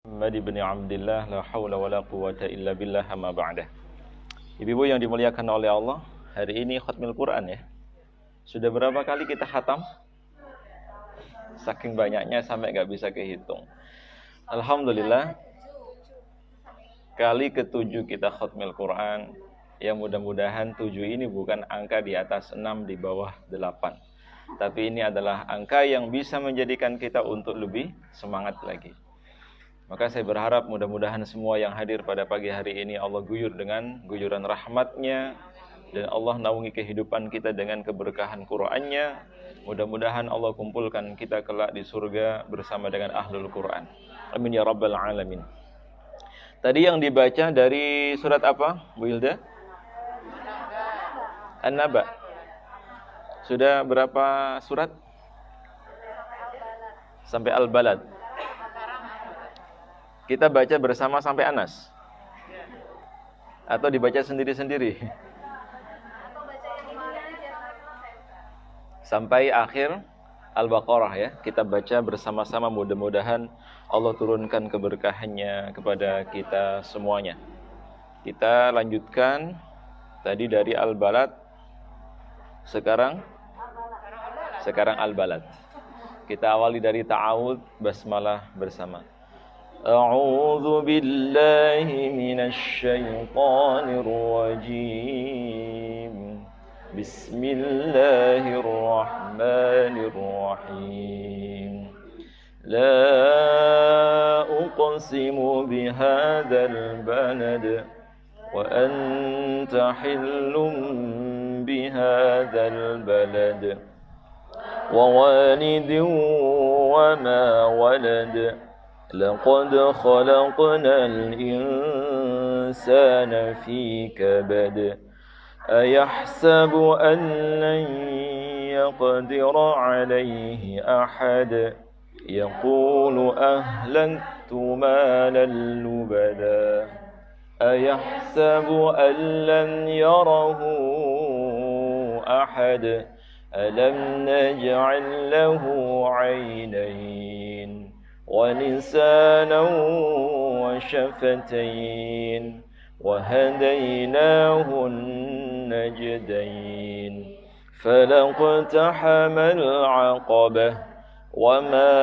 Muhammad ibn Abdillah la haula wala quwata illa billah amma ba'dah. Ibu-ibu yang dimuliakan oleh Allah, hari ini khatmil Quran ya. Sudah berapa kali kita khatam? Saking banyaknya sampai gak bisa kehitung. Alhamdulillah, kali ke-7 kita khatmil Quran. Ya mudah-mudahan 7 ini bukan angka di atas 6 di bawah 8. Tapi ini adalah angka yang bisa menjadikan kita untuk lebih semangat lagi. Maka saya berharap mudah-mudahan semua yang hadir pada pagi hari ini Allah guyur dengan guyuran rahmatnya, dan Allah naungi kehidupan kita dengan keberkahan Qur'annya. Mudah-mudahan Allah kumpulkan kita kelak di surga bersama dengan ahlul Qur'an. Amin ya rabbal alamin. Tadi yang dibaca dari surat apa, Bu Hilda? An-Naba. Sudah berapa surat? Sampai Al-Balad. Kita baca bersama sampai Anas? Atau dibaca sendiri-sendiri? Sampai akhir Al-Baqarah ya. Kita baca bersama-sama, mudah-mudahan Allah turunkan keberkahannya kepada kita semuanya. Kita lanjutkan tadi dari Al-Balad. Sekarang Al-Balad. Kita awali dari ta'awud basmalah bersama. أعوذ بالله من الشيطان الرجيم بسم الله الرحمن الرحيم لا أقسم بهذا البلد وأنت حل بهذا البلد ووالد وما ولد لقد خلقنا الإنسان في كبد أيحسب أن لن يقدر عليه أحد يقول أهلكت مالا لبدا أيحسب أن لن يره أحد ألم نجعل له عينين ولسانا وشفتين وهديناه النجدين فلاقتحم العقبة وما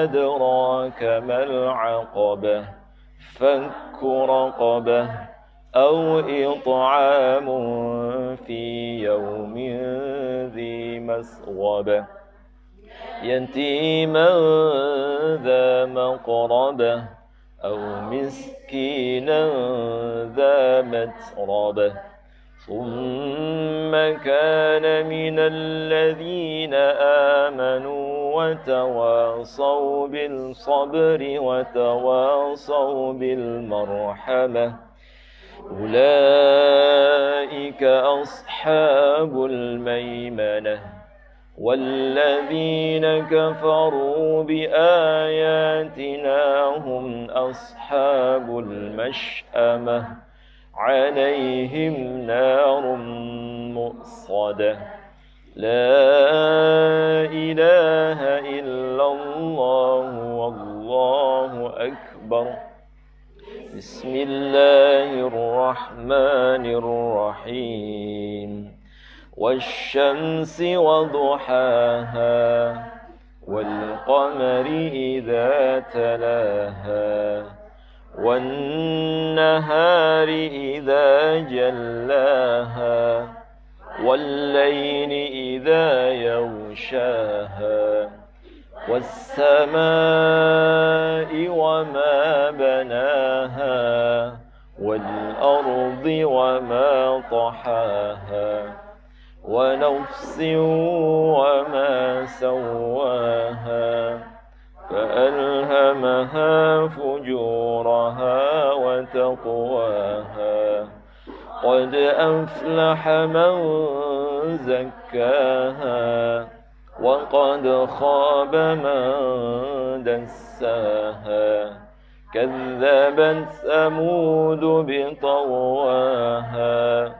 أدراك ما العقبة فك رقبة أو إطعام في يوم ذي مسغبة يتيما ذا مقربة أو مسكينا ذا متربة ثم كان من الذين آمنوا وتواصوا بالصبر وتواصوا بالمرحمة أولئك أصحاب الميمنة والذين كفروا بآياتنا هم أصحاب المشأمة عليهم نار مؤصدة لا إله إلا الله والله أكبر بسم الله الرحمن الرحيم والشمس وضحاها والقمر إذا تلاها والنهار إذا جلاها والليل إذا يغشاها والسماء وما بناها والأرض وما طحاها ونفس وما سواها فألهمها فجورها وتقواها قد أفلح من زكاها وقد خاب من دساها كذبت ثمود بطغواها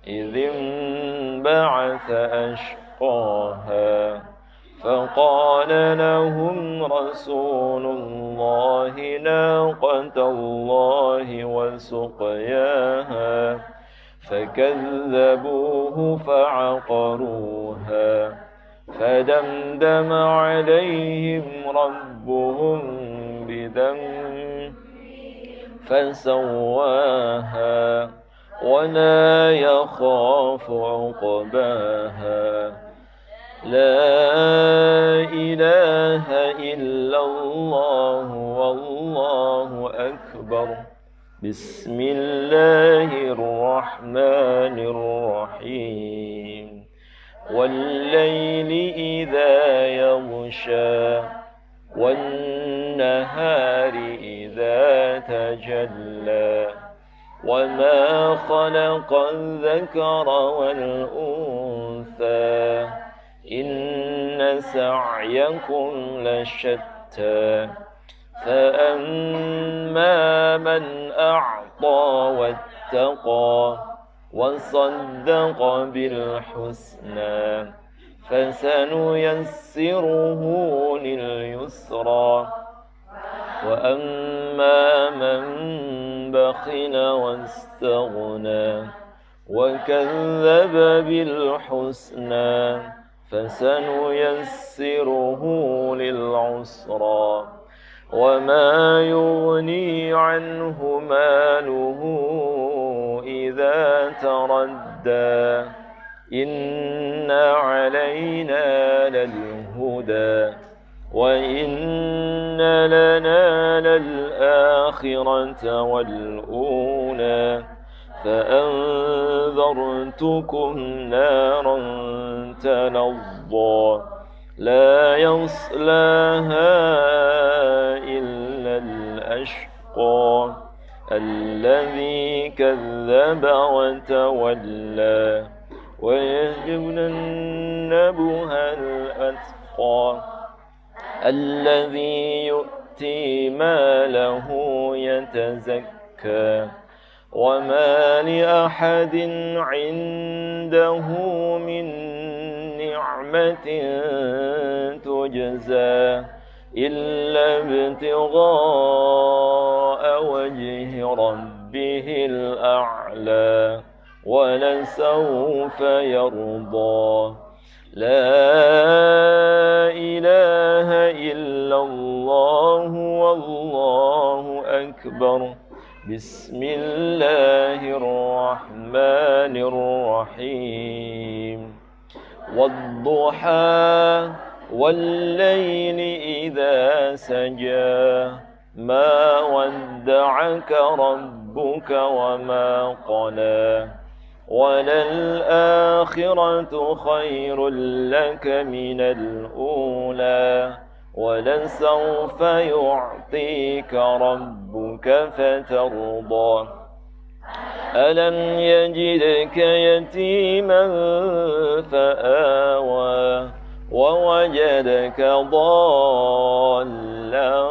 إذ انبعث أشقاها فقال لهم رسول الله ناقة الله وسقياها فكذبوه فعقروها فدمدم عليهم ربهم بذنب فسواها ولا يخاف عقباها لا إله إلا الله والله أكبر بسم الله الرحمن الرحيم والليل إذا يغشى والنهار إذا تجلى وما خلق الذكر والأنثى إن سعيكم لشتى فأما من أعطى واتقى وصدق بالحسنى فسنيسره لليسرى وأما من بخل واستغنى وكذب بالحسنى فسنيسره للعسرى وما يغني عنه ماله إذا تردى إن علينا للهدى وإن لنا للآخرة والأولى فأنذرتكم نارا تلظى لا يصلاها إلا الأشقى الذي كذب وتولى ويجنبها الأتقى الذي يؤتي ماله يتزكى وما لأحد عنده من نعمة تجزى إلا ابتغاء وجه ربه الأعلى ولسوف يرضى لا إله إلا الله والله أكبر بسم الله الرحمن الرحيم والضحى والليل إذا سجى ما ودعك ربك وما قلى وللآخرة خير لك من الأولى ولسوف يعطيك ربك فترضى ألم يجدك يتيما فآوى ووجدك ضالا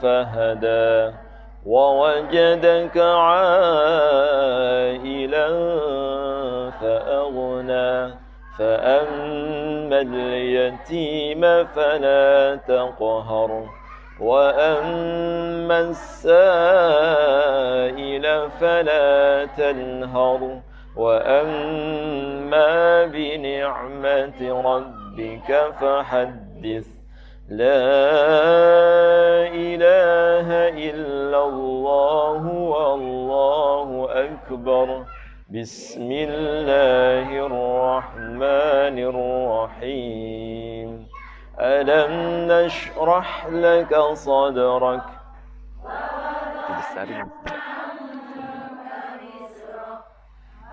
فهدى ووجدك عائلا فأغنى فأما اليتيم فلا تقهر وأما السائل فلا تنهر وأما بنعمة ربك فحدث لا إله إلا الله والله أكبر بسم الله الرحمن الرحيم ألم نشرح لك صدرك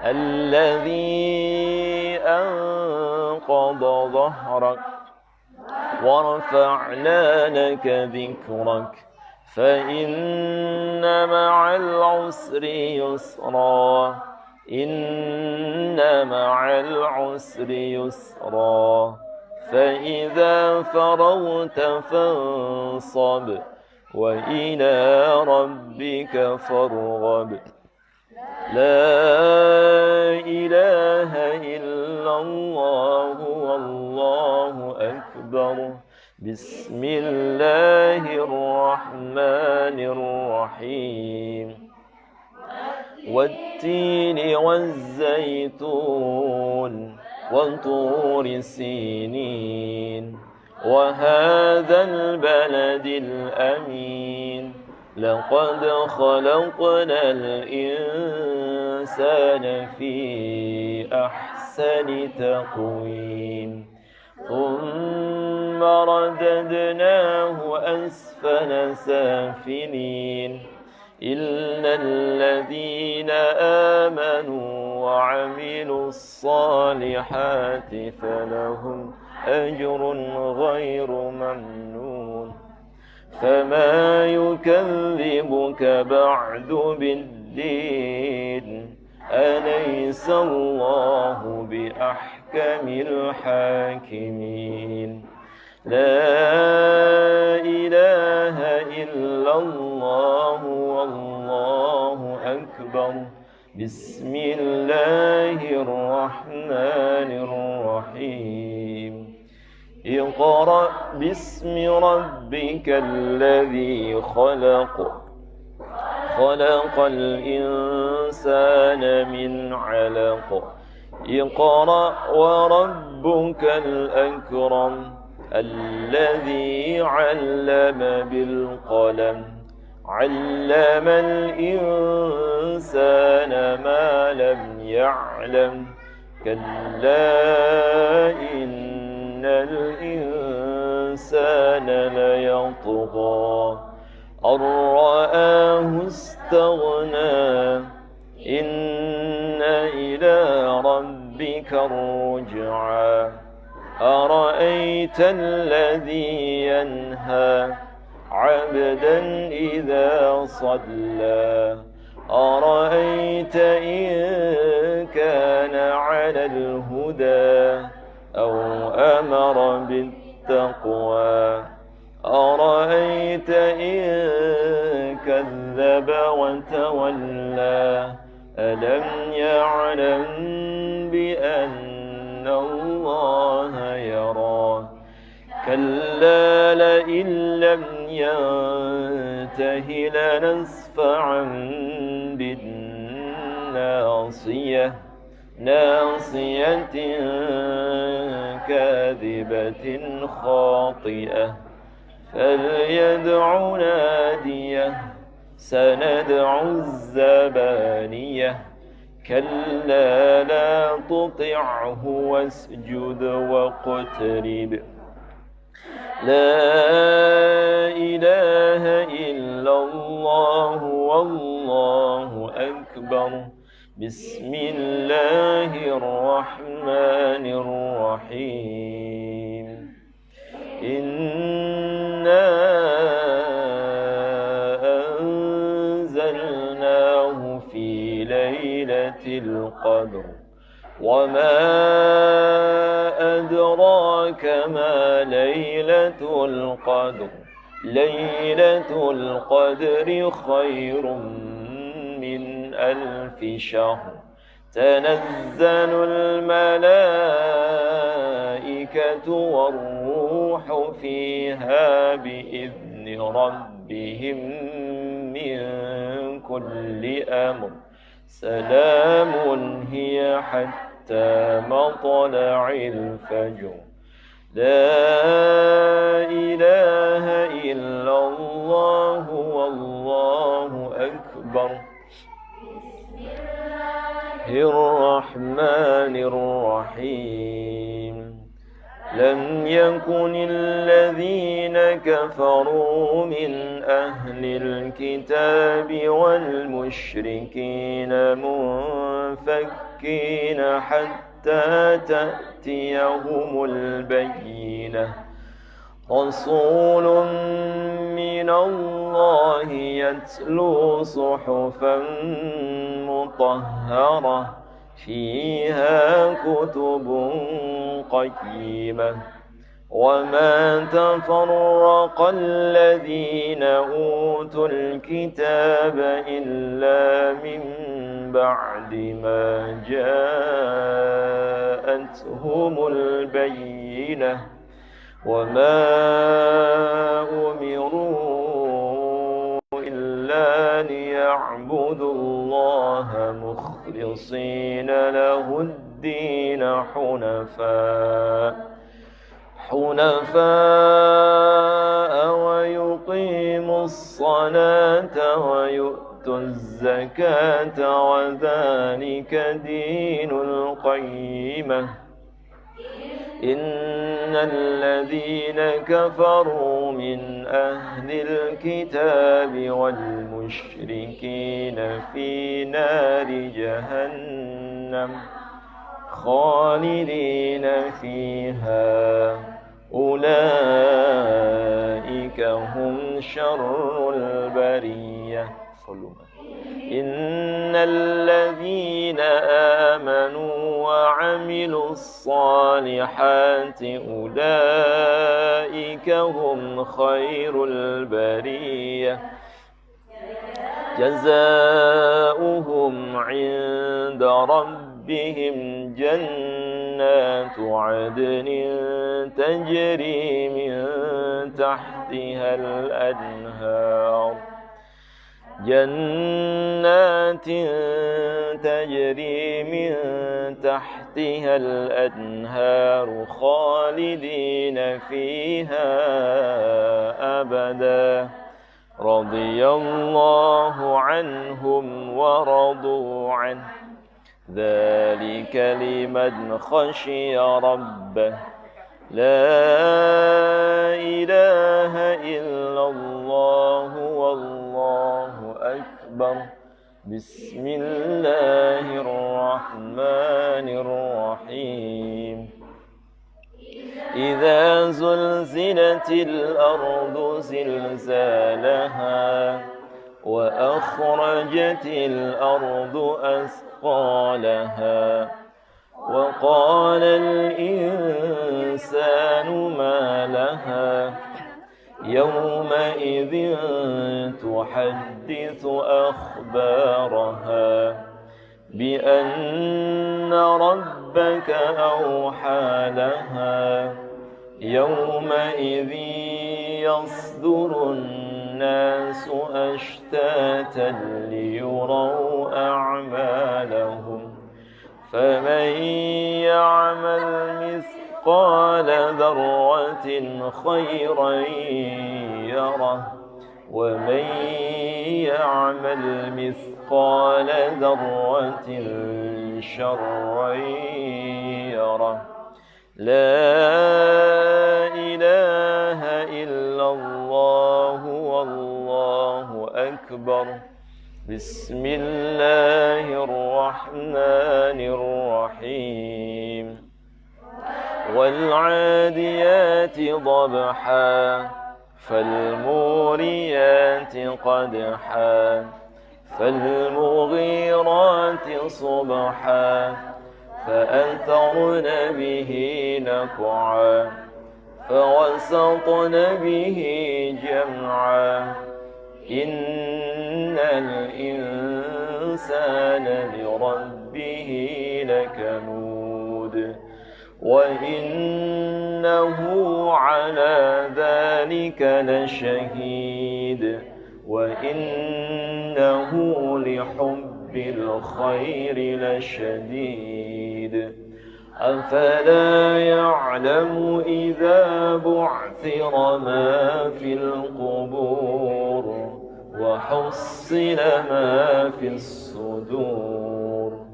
الذي أنقض ظهرك ورفعنا لك ذكرك فإن مع العسر يسرا إن مع العسر يسرا فإذا فرغت فانصب وإلى ربك فارغب لا إله إلا الله والله أكبر أكبر بسم الله الرحمن الرحيم والتين والزيتون وطور سينين وهذا البلد الأمين لقد خلقنا الإنسان في أحسن تقويم ثم رددناه أسفل سافلين إلا الذين آمنوا وعملوا الصالحات فلهم أجر غير ممنون فما يكذبك بعد بالدين أليس الله بأحكم الحاكمين لا إله إلا الله والله أكبر بسم الله الرحمن الرحيم اقرأ باسم ربك الذي خلق خلق الإنسان من علق اقرأ وربك الأكرم الذي علم بالقلم علم الإنسان ما لم يعلم كلا إن الإنسان ليطغى أن رآه استغنى إن إلى ربك الرجعى أرأيت الذي ينهى عبدا إذا صلى أرأيت إن كان على الهدى أو أمر بالتقوى أرأيت إن كذب وتولى ألم يعلم بأن الله يرى كلا لئن لم ينته لنسفعا بالناصية ناصية كاذبة خاطئة فليدع ناديه سندع الزبانية كلا لا تطعه واسجد واقترب لا إله إلا الله والله أكبر بسم الله الرحمن الرحيم إنا أنزلناه في ليلة القدر وما أدراك ما ليلة القدر ليلة القدر خير من 1000 شهر تنزل الملائكة والروح فيها بإذن ربهم من كل أمر سلام هي حتى مطلع الفجر لا إله إلا الله والله أكبر الرحمن الرحيم لم يكن الذين كفروا من أهل الكتاب والمشركين منفكين حتى تأتيهم البينة رسول من الله يتلو صحفا مطهرة فيها كتب قيمة وما تفرق الذين أوتوا الكتاب إلا من بعد ما جاءتهم البينة وما أمروا إلا ليعبدوا الله مخلصين له الدين حنفاء ويقيموا الصلاة ويؤتوا الزكاة وذلك دين القيمة إن الذين كفروا من أهل الكتاب والمشركين في نار جهنم خالدين فيها أولئك هم شر البرية إن الذين آمنوا وعملوا الصالحات أولئك هم خير البرية جزاؤهم عند ربهم جنات عدن تجري من تحتها الأنهار جنات تجري من تحتها الأنهار خالدين فيها أبدا رضي الله عنهم ورضوا عنه ذلك لمن خشي ربه لا إله إلا الله والله أكبر بسم الله الرحمن الرحيم إذا زلزلت الأرض زلزالها وأخرجت الأرض أثقالها وقال الإنسان ما لها يومئذ تحدث أخبارها بأن ربك أوحى لها يومئذ يصدر الناس أشتاتا ليروا أعمالهم فمن يعمل مثقال ذرة خيرا يره ومن يعمل مثقال ذرة شرا يره لا إله إلا الله والله أكبر بسم الله الرحمن الرحيم والعاديات ضبحا فالموريات قدحا فالمغيرات صبحا فأثرن به نقعا فوسطن به جمعا إن الإنسان لربه لكنود وإنه على ذلك لشهيد وإنه لحب الخير لشديد أفلا يعلم إذا بعثر ما في القبور وحصل ما في الصدور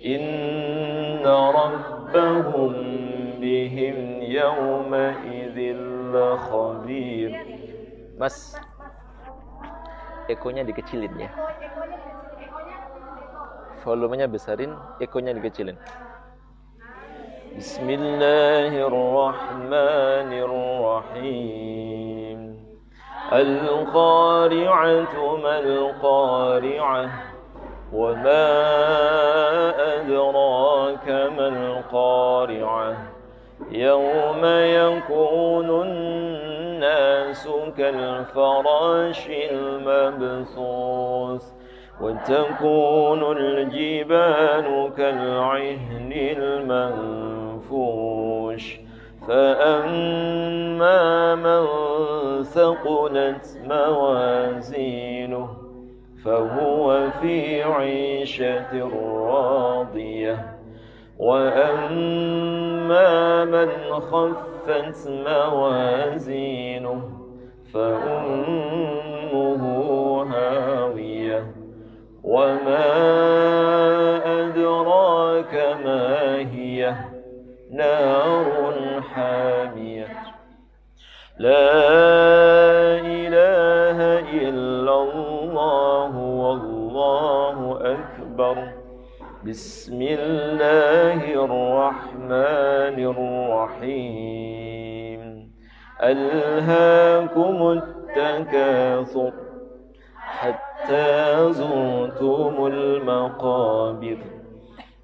إن ربهم بهم يومئذ لخبير. Mas, ekonya dikecilin ya. Volumenya besarin, ekonya dikecilin. Bismillahirrahmanirrahim. Al-qari'atu mal-qari'ah. Wa ma adraka mal-qari'ah. Yawma yakunun nasu kal-farashil mabthus. وتكون الجبال كالعهن المنفوش فأما من ثقلت موازينه فهو في عيشة راضية وأما من خفت موازينه فأمه هاوية وما أدراك ما هي نار حامية لا إله إلا الله والله أكبر بسم الله الرحمن الرحيم ألهاكم التكاثر حتى زرتم المقابر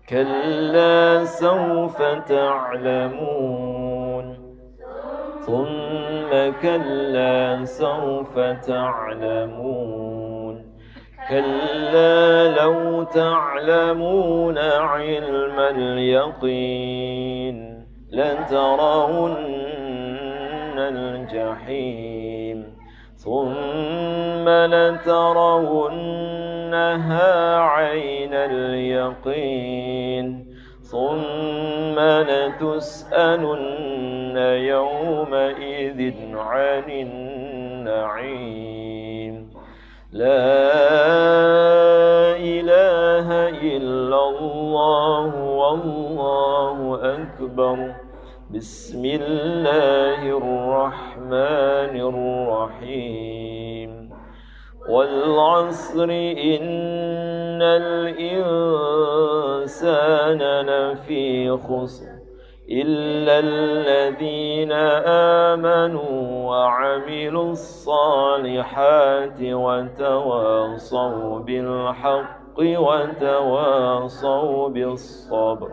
كلا سوف تعلمون ثم كلا سوف تعلمون كلا لو تعلمون علم اليقين لترون الجحيم ثم لترونها عين اليقين ثم لتسألن يومئذ عن النعيم لا إله إلا الله والله أكبر بسم الله الرحمن الرحيم والعصر إن الإنسان لفي خسر إلا الذين آمنوا وعملوا الصالحات وتواصوا بالحق وتواصوا بالصبر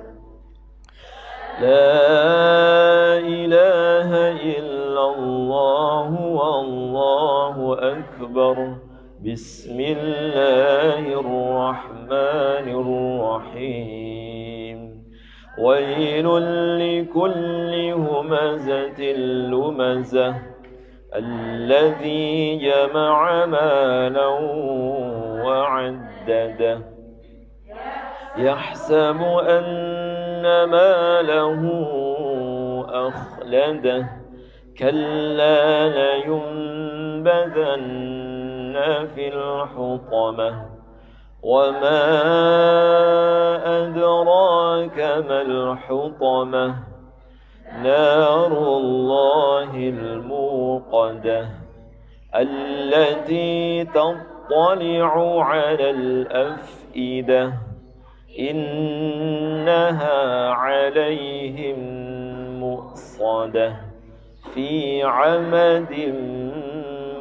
لا إله إلا الله والله أكبر بسم الله الرحمن الرحيم ويل لكل همزة لمزة الذي جمع مالا وعدده يحسب أن ماله أخلده كلا لينبذن في الحطمة وما أدراك ما الحطمة نار الله الموقدة التي تطلع على الأفئدة إنها عليهم مؤصدة في عمد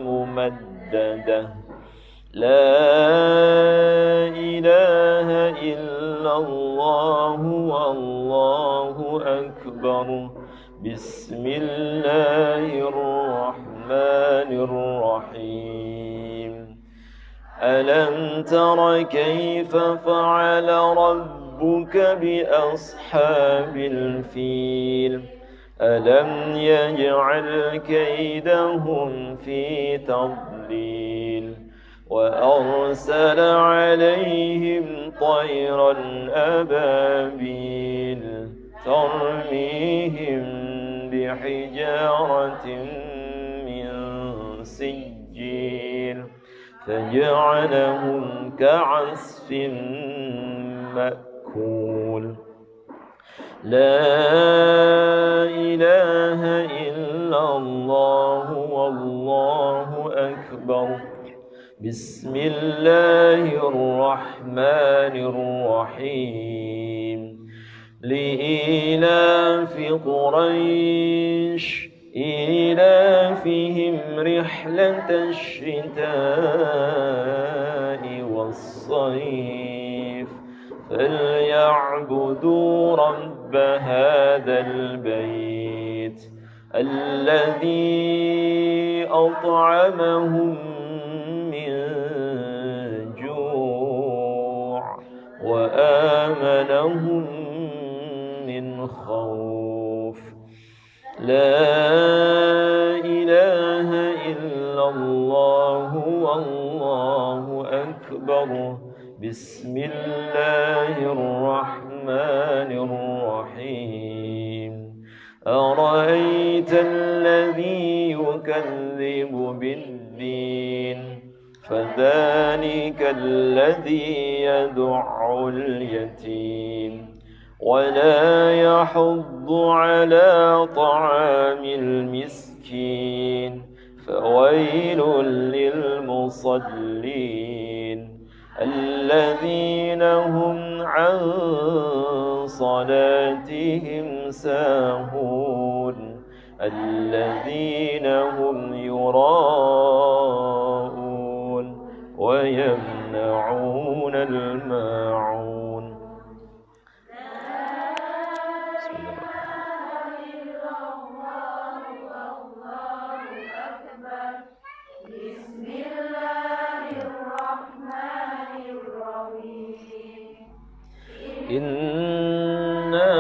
ممددة لا إله إلا الله والله أكبر بسم الله الرحمن الرحيم ألم تر كيف فعل ربك بأصحاب الفيل ألم يجعل كيدهم في تضليل وأرسل عليهم طيرا أبابيل ترميهم بحجارة من سجيل فجعلهم كعصف مأكول لا إله إلا الله والله أكبر بسم الله الرحمن الرحيم لإيلاف قريش إيلافهم رحلة الشتاء والصيف فليعبدوا رب هذا البيت الذي أطعمهم من جوع وآمنهم من خوف لا إله إلا الله والله أكبر بسم الله الرحمن الرحيم أرأيت الذي يكذب بالدين فذلك الذي يدع اليتيم ولا يحض على طعام المسكين فويل للمصلين الذين هم عن صلاتهم ساهون الذين هم يراءون ويمنعون الماعون. إنا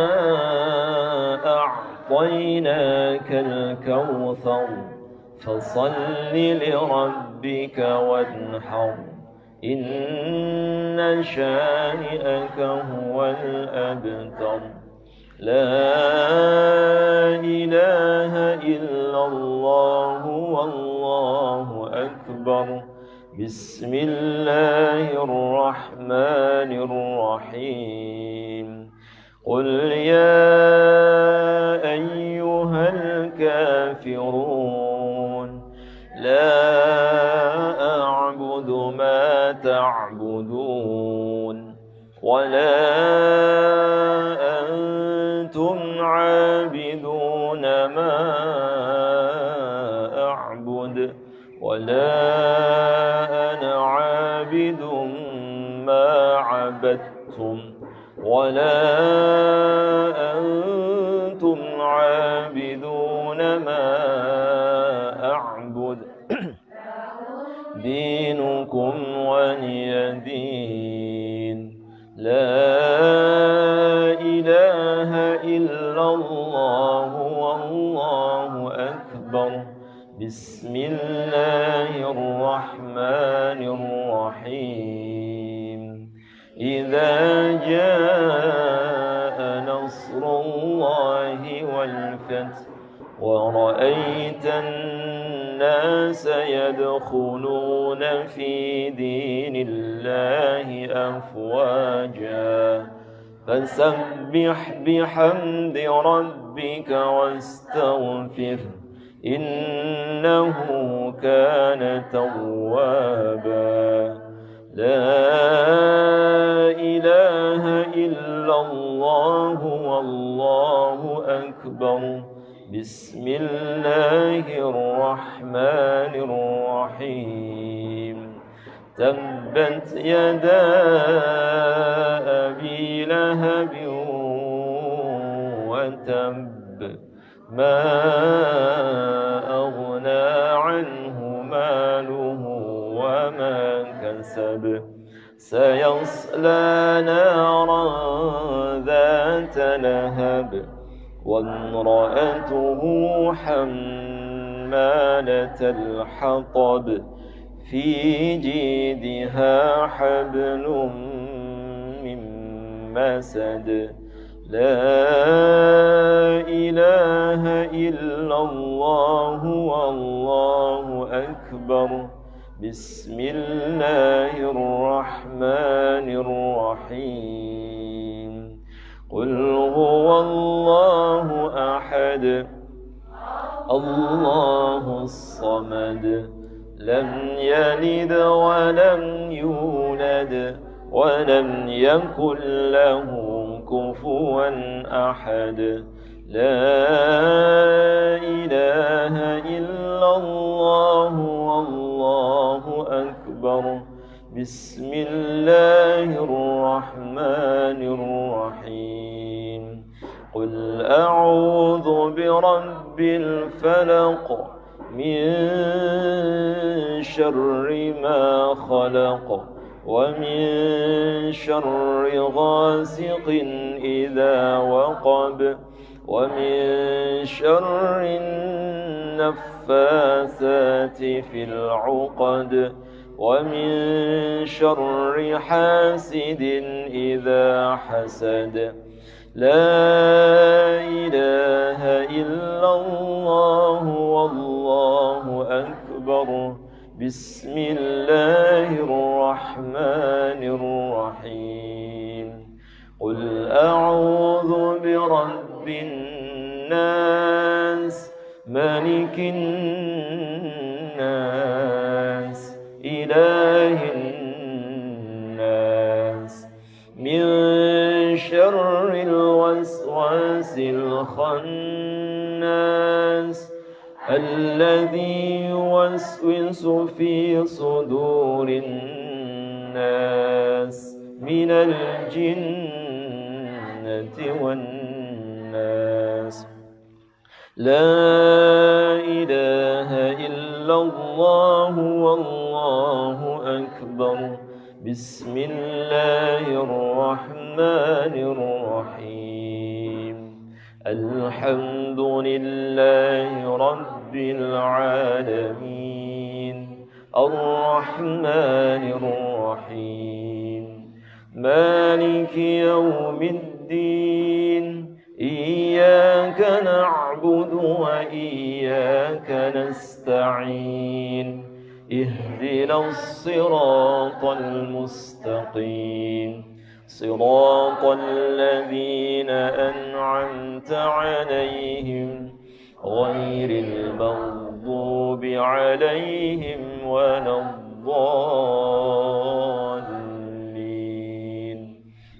أعطيناك الكوثر فصل لربك وانحر إن شانئك هو الأبتر. لا إله إلا الله والله أكبر بسم الله الرحمن الرحيم قل يا أيها الكافرون لا أعبد ما تعبدون ولا أنتم عابدون ما أعبد ولا أنا عابد ما عبدتم ولا أنتم عابدون ما أعبد دينكم ولي دين. لا إله إلا الله والله أكبر بسم الله الرحمن الرحيم إذا جاء نصر الله والفتح ورأيت الناس يدخلون في دين الله أفواجا فسبح بحمد ربك واستغفره إنه كان توابا. لا إله إلا الله والله أكبر بسم الله الرحمن الرحيم تبت يدا أبي لهب وتب ما أغنى عنه ماله وما كسب سيصلى نارا ذات لهب وامرأته حمالة الحطب في جيدها حبل من مسد. لا إله إلا الله والله أكبر بسم الله الرحمن الرحيم قل هو الله أحد الله الصمد لم يلد ولم يولد ولم يكن له كفوا أحد. لا إله إلا الله والله أكبر بسم الله الرحمن الرحيم قل أعوذ برب الفلق من شر ما خلق ومن شر غاسق إذا وقب ومن شر النفاثات في العقد ومن شر حاسد إذا حسد لا إله إلا الله والله أكبر بسم الله الرحمن الرحيم قل أعوذ برب الناس ملك الناس إله الناس من شر الوسواس الخناس الذي يوسوس في صدور الناس من الجنة والناس لا إله إلا الله والله أكبر بسم الله الرحمن الرحيم الحمد لله رب العالمين الرحمن الرحيم مالك يوم الدين إياك نعبد وإياك نستعين اهدنا الصراط المستقيم صراط الذين أنعمت عليهم غير المغضوب عليهم ولا الضالين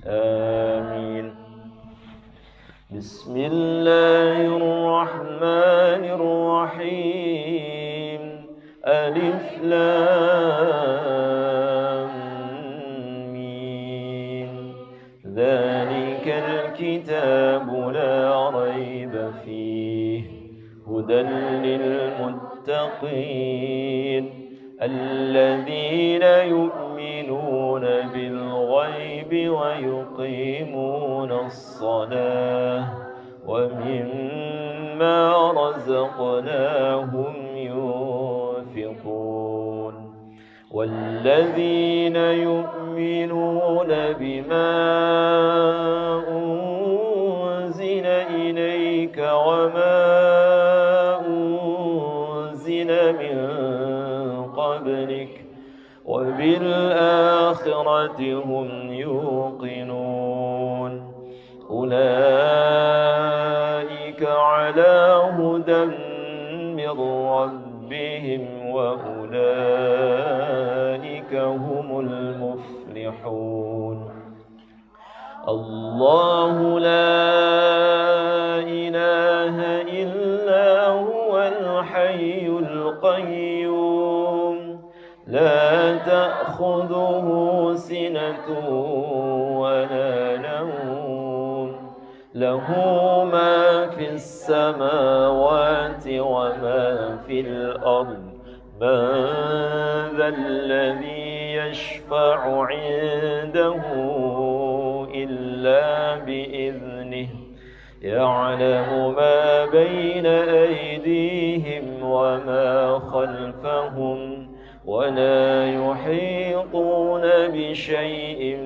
آمين بسم الله الرحمن الرحيم ألف لام ميم ذلك الكتاب لا ريب فيه هدى للمتقين الذين يؤمنون بالغيب ويقيمون الصلاة ومما رزقناهم ينفقون والذين يؤمنون بما أنزل إليك وما أنزل من قبلك وبالآخرة هم يوقنون أولئك على هدى من ربهم وأولئك هم المفلحون الله لا إله إلا هو الحي القيوم لا تأخذه سنة ولا نوم له ما في السماوات وما في الأرض من ذا الذي يشفع عنده إلا بإذنه يعلم ما بين أيديهم وما خلفهم ولا يحيطون بشيء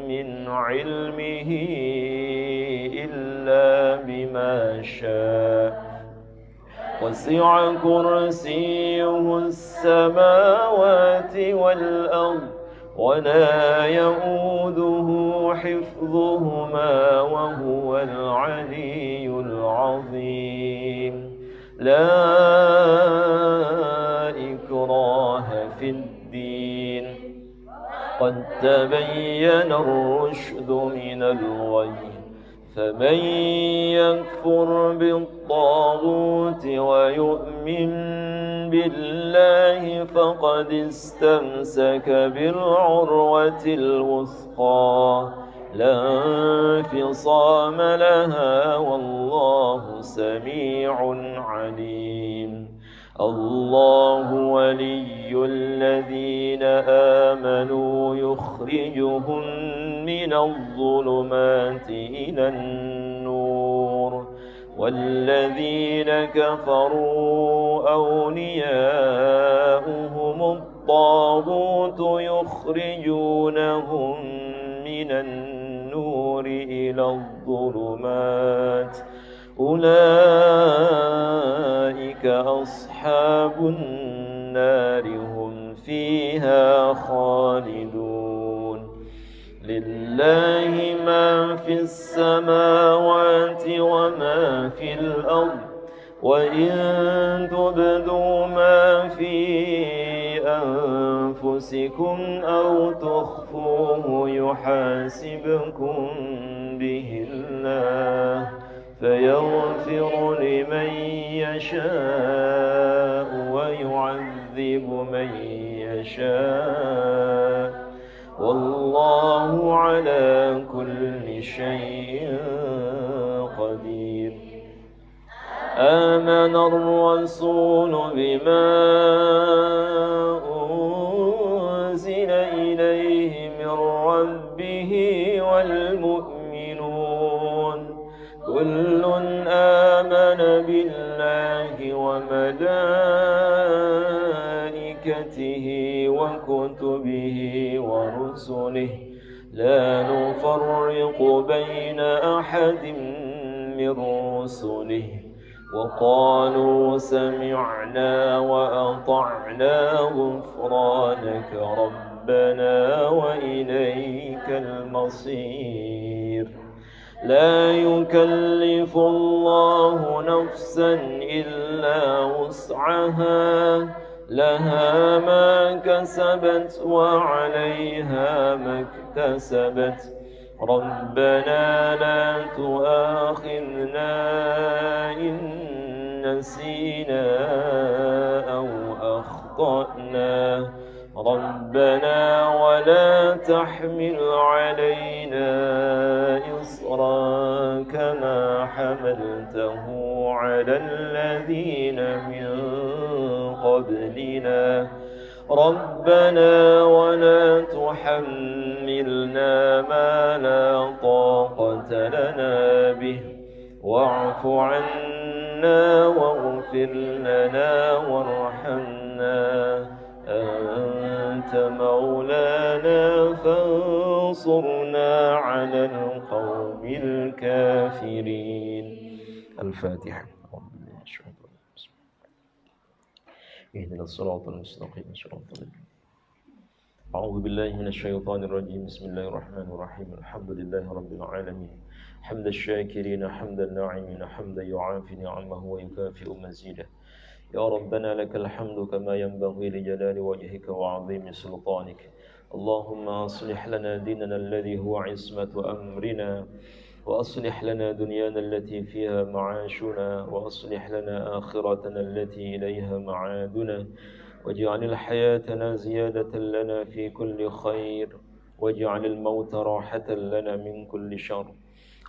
من علمه إلا بما شاء وسع كرسيه السماوات والأرض ولا يؤوده حفظهما وهو العلي العظيم لا إكراه في الدين قد تبين الرشد من الغي فمن يكفر بالطاغوت ويؤمن بالله فقد استمسك بالعروة الوثقى لا انفصام لها والله سميع عليم الله ولي الذين آمنوا يخرجهم من الظلمات إلى النور والذين كفروا أولياؤهم الطاغوت يخرجونهم من النور إلى الظلمات أولئك أصحاب النار هم فيها خالدون لله ما في السماوات وما في الأرض وإن تبدوا ما في أنفسكم أو تخفوه يحاسبكم به الله فيغفر لمن يشاء ويعذب من يشاء والله على كل شيء قدير آمن الرسول بما أنزل إليه من ربه والمؤمنون كل آمن بالله وملائكته وكتبه ورسله لا نفرق بين أحد من رسله وقالوا سمعنا وأطعنا غفرانك ربنا وإليك المصير لا يكلف الله نفسا إلا وسعها لها ما كسبت وعليها ما اكتسبت ربنا لا تؤاخذنا إن نسينا أو أخطأنا ربنا ولا تحمل علينا إصرا كما حملته على الذين من قبلنا ربنا ولا تحملنا ما لا طاقة لنا به واعف عنا واغفر لنا وارحمنا أنت مولانا فانصرنا على القوم الكافرين الفاتحة اهدنا الصراط المستقيم صراط الذين أعوذ بالله من الشيطان الرجيم بسم الله الرحمن الرحيم الحمد لله رب العالمين حمد الشاكرين حمد الناعمين حمدا يعافي نعمه ويكافئ مزيده يا ربنا لك الحمد كما ينبغي لجلال وجهك وعظيم سلطانك اللهم أصلح لنا ديننا الذي هو عصمة أمرنا وأصلح لنا دنيانا التي فيها معاشنا وأصلح لنا آخرتنا التي إليها معادنا واجعل الحياة زيادة لنا في كل خير واجعل الموت راحة لنا من كل شر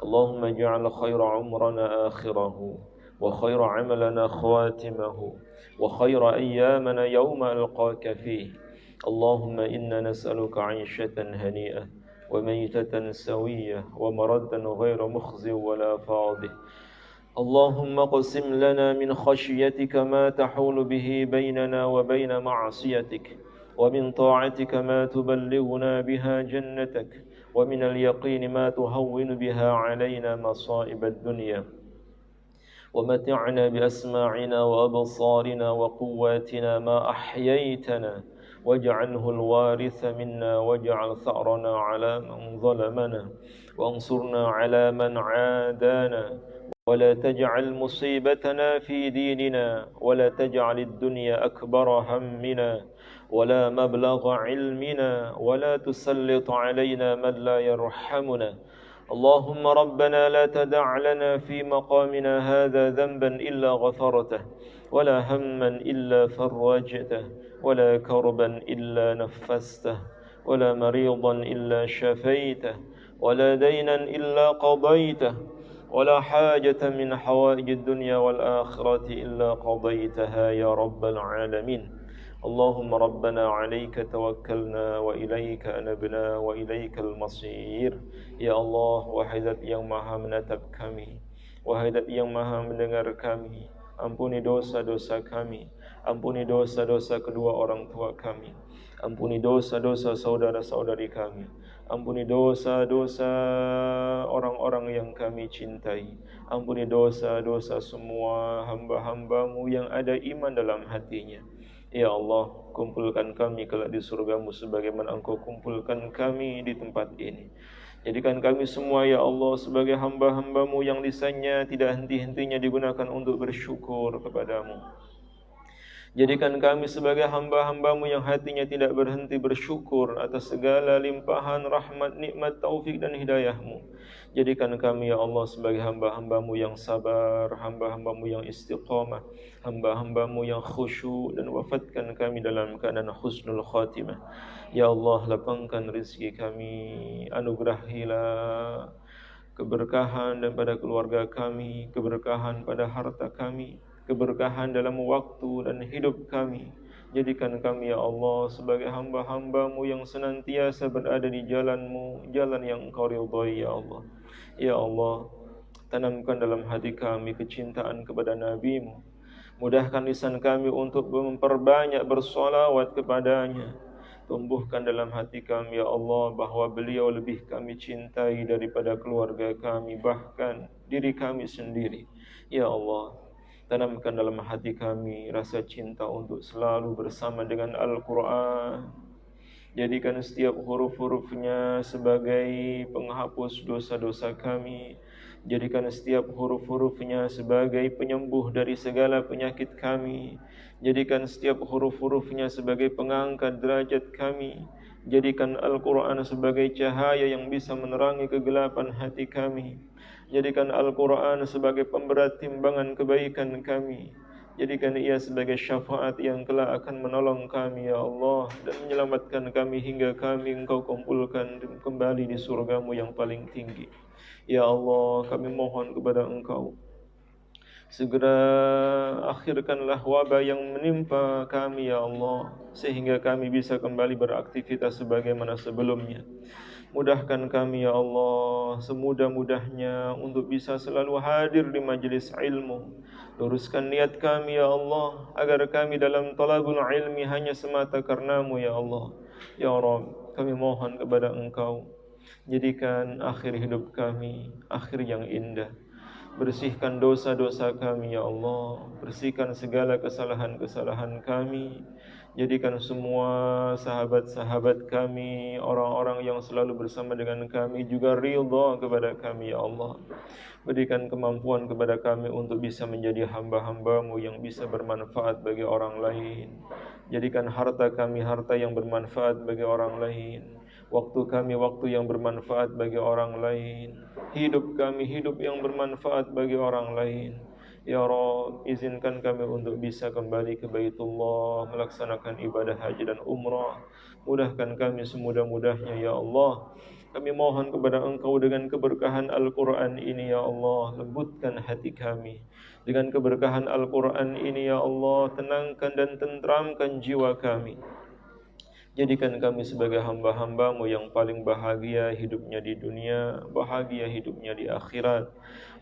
اللهم اجعل خير عمرنا آخره وخير عملنا خواتمه وخير أيامنا يوم ألقاك فيه اللهم إنا نسألك عيشة هنيئة وميتة سوية ومردا غير مخزي ولا فاضح اللهم اقسم لنا من خشيتك ما تحول به بيننا وبين معصيتك ومن طاعتك ما تبلغنا بها جنتك ومن اليقين ما تهون بها علينا مصائب الدنيا ومتعنا بأسماعنا وأبصارنا وقواتنا ما أحييتنا واجعله الوارث منا واجعل ثأرنا على من ظلمنا وانصرنا على من عادانا ولا تجعل مصيبتنا في ديننا ولا تجعل الدنيا أكبر همنا ولا مبلغ علمنا ولا تسلط علينا من لا يرحمنا اللهم ربنا لا تدع لنا في مقامنا هذا ذنبا إلا غفرته ولا هما إلا فرجته ولا كربا إلا نفسته ولا مريضا إلا شفيته ولا دينا إلا قضيته ولا حاجة من حوائج الدنيا والآخرة إلا قضيتها يا رب العالمين اللهم ربنا عليك توكلنا وإليك أنبنا وإليك المصير يا Allah wahai zat yang maha menatap kami Wahai Dat yang maha mendengar kami, ampuni dosa-dosa kami, ampuni dosa-dosa kedua orang tua kami, ampuni dosa-dosa saudara-saudari kami, ampuni dosa-dosa orang-orang yang kami cintai, ampuni dosa-dosa semua hamba-hambamu yang ada iman dalam hatinya. Ya Allah, kumpulkan kami kelak di surgamu sebagaimana Engkau kumpulkan kami di tempat ini. Jadikan kami semua ya Allah sebagai hamba-hambamu yang lisannya tidak henti-hentinya digunakan untuk bersyukur kepadamu. Jadikan kami sebagai hamba-hambamu yang hatinya tidak berhenti bersyukur atas segala limpahan rahmat, nikmat, taufik dan hidayahmu. Jadikan kami ya Allah sebagai hamba-hambamu yang sabar, hamba-hambamu yang istiqamah, hamba-hambamu yang khusyuk, dan wafatkan kami dalam keadaan husnul khatimah. Ya Allah, lapangkan rezeki kami, anugerahilah keberkahan dan pada keluarga kami, keberkahan pada harta kami, keberkahan dalam waktu dan hidup kami. Jadikan kami ya Allah sebagai hamba-hambamu yang senantiasa berada di jalan-Mu, jalan yang Engkau ridhai ya Allah. Ya Allah, tanamkan dalam hati kami kecintaan kepada Nabi-Mu. Mudahkan lisan kami untuk memperbanyak bersolawat kepadanya. Tumbuhkan dalam hati kami ya Allah bahwa beliau lebih kami cintai daripada keluarga kami, bahkan diri kami sendiri. Ya Allah, tanamkan dalam hati kami rasa cinta untuk selalu bersama dengan Al-Quran. Jadikan setiap huruf-hurufnya sebagai penghapus dosa-dosa kami. Jadikan setiap huruf-hurufnya sebagai penyembuh dari segala penyakit kami. Jadikan setiap huruf-hurufnya sebagai pengangkat derajat kami. Jadikan Al-Quran sebagai cahaya yang bisa menerangi kegelapan hati kami. Jadikan Al-Quran sebagai pemberat timbangan kebaikan kami. Jadikan ia sebagai syafaat yang kelak akan menolong kami ya Allah, dan menyelamatkan kami hingga kami Engkau kumpulkan kembali di surgamu yang paling tinggi. Ya Allah, kami mohon kepada Engkau, segera akhirkanlah wabah yang menimpa kami ya Allah, sehingga kami bisa kembali beraktivitas sebagaimana sebelumnya. Mudahkan kami ya Allah semudah-mudahnya untuk bisa selalu hadir di majelis ilmu. Luruskan niat kami ya Allah, agar kami dalam talabul ilmi hanya semata karenamu ya Allah. Ya Rabb, kami mohon kepada Engkau, jadikan akhir hidup kami akhir yang indah. Bersihkan dosa-dosa kami ya Allah, bersihkan segala kesalahan-kesalahan kami. Jadikan semua sahabat-sahabat kami, orang-orang yang selalu bersama dengan kami juga ridha kepada kami ya Allah. Berikan kemampuan kepada kami untuk bisa menjadi hamba-hamba-Mu yang bisa bermanfaat bagi orang lain. Jadikan harta kami harta yang bermanfaat bagi orang lain. Waktu kami waktu yang bermanfaat bagi orang lain. Hidup kami hidup yang bermanfaat bagi orang lain. Ya Rabb, izinkan kami untuk bisa kembali ke Baitullah, melaksanakan ibadah haji dan umrah. Mudahkan kami semudah-mudahnya ya Allah. Kami mohon kepada Engkau dengan keberkahan Al-Quran ini ya Allah, lembutkan hati kami. Dengan keberkahan Al-Quran ini ya Allah, tenangkan dan tentramkan jiwa kami. Jadikan kami sebagai hamba-hamba-Mu yang paling bahagia hidupnya di dunia, bahagia hidupnya di akhirat.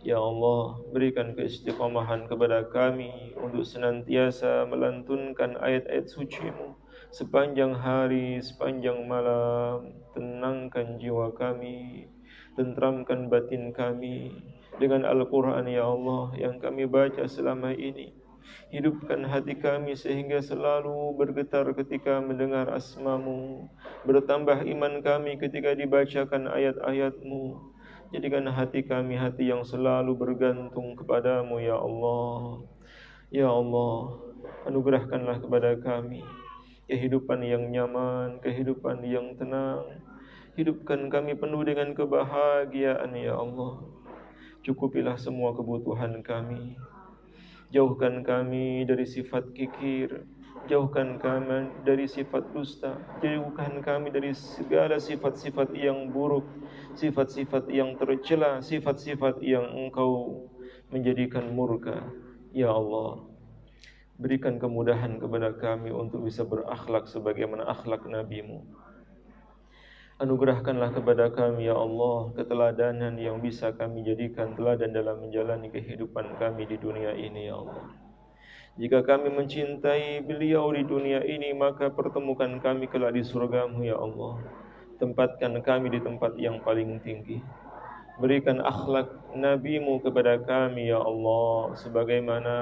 Ya Allah, berikan keistiqomahan kepada kami untuk senantiasa melantunkan ayat-ayat suci-Mu sepanjang hari, sepanjang malam. Tenangkan jiwa kami, tentramkan batin kami dengan Al-Quran ya Allah yang kami baca selama ini. Hidupkan hati kami sehingga selalu bergetar ketika mendengar asma-Mu. Bertambah iman kami ketika dibacakan ayat-ayat-Mu. Jadikan hati kami hati yang selalu bergantung kepadamu ya Allah. Ya Allah, anugerahkanlah kepada kami kehidupan yang nyaman, kehidupan yang tenang. Hidupkan kami penuh dengan kebahagiaan ya Allah. Cukupilah semua kebutuhan kami. Jauhkan kami dari sifat kikir, jauhkan kami dari sifat dusta, jauhkan kami dari segala sifat-sifat yang buruk, sifat-sifat yang tercela, sifat-sifat yang Engkau menjadikan murka. Ya Allah, berikan kemudahan kepada kami untuk bisa berakhlak sebagaimana akhlak Nabi-Mu. Anugerahkanlah kepada kami ya Allah keteladanan yang bisa kami jadikan teladan dalam menjalani kehidupan kami di dunia ini ya Allah. Jika kami mencintai beliau di dunia ini, maka pertemukan kami kelak di surga-Mu ya Allah. Tempatkan kami di tempat yang paling tinggi. Berikan akhlak Nabi-Mu kepada kami ya Allah, sebagaimana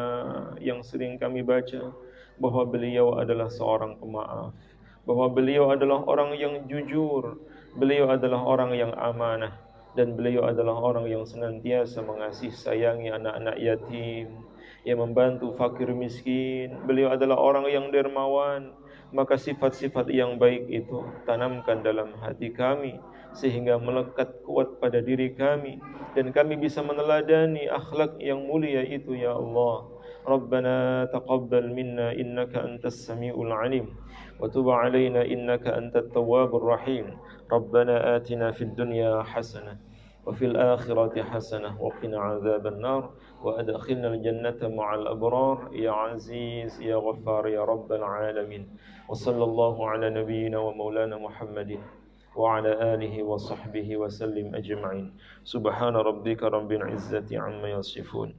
yang sering kami baca bahwa beliau adalah seorang pemaaf, bahwa beliau adalah orang yang jujur, beliau adalah orang yang amanah, dan beliau adalah orang yang senantiasa mengasihi sayangi anak-anak yatim, yang membantu fakir miskin. Beliau adalah orang yang dermawan. Maka sifat-sifat yang baik itu tanamkan dalam hati kami, sehingga melekat kuat pada diri kami, dan kami bisa meneladani akhlak yang mulia itu ya Allah. Rabbana taqabbal minna innaka antas samiul alim, wa tub alaina innaka antat tawwabur rahim. Rabbana atina fid dunya hasanah wa fil akhirati hasanah wa qina adzaban nar wa adkhilna al-jannata ma'al abrar ya aziz ya ghaffar ya rabbal alamin. Wa sallallahu ala nabiyyina wa maulana Muhammadin wa ala alihi wa sahbihi wa sallim ajma'in. Subhana rabbika rabbil izzati amma yasifun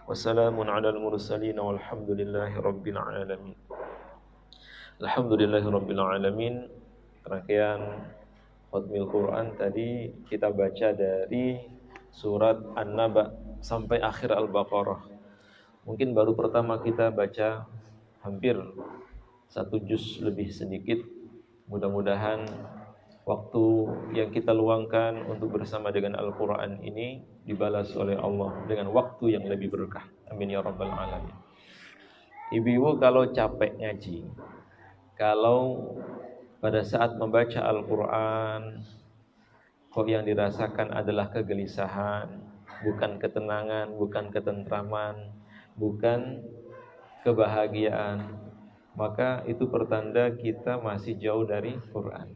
wa salamun ala al-mursalin walhamdulillahi rabbil alamin. Alhamdulillahi rabbil alamin. Rangkaian Khatmil Quran tadi kita baca dari surat An-Naba sampai akhir Al-Baqarah. Mungkin baru pertama kita baca hampir 1 juz lebih sedikit. Mudah-mudahan waktu yang kita luangkan untuk bersama dengan Al-Quran ini dibalas oleh Allah dengan waktu yang lebih berkah. Amin ya rabbal alamin. Ibu-ibu kalau capek ngaji, kalau pada saat membaca Al-Quran kok yang dirasakan adalah kegelisahan, bukan ketenangan, bukan ketentraman, bukan kebahagiaan, maka itu pertanda kita masih jauh dari Quran.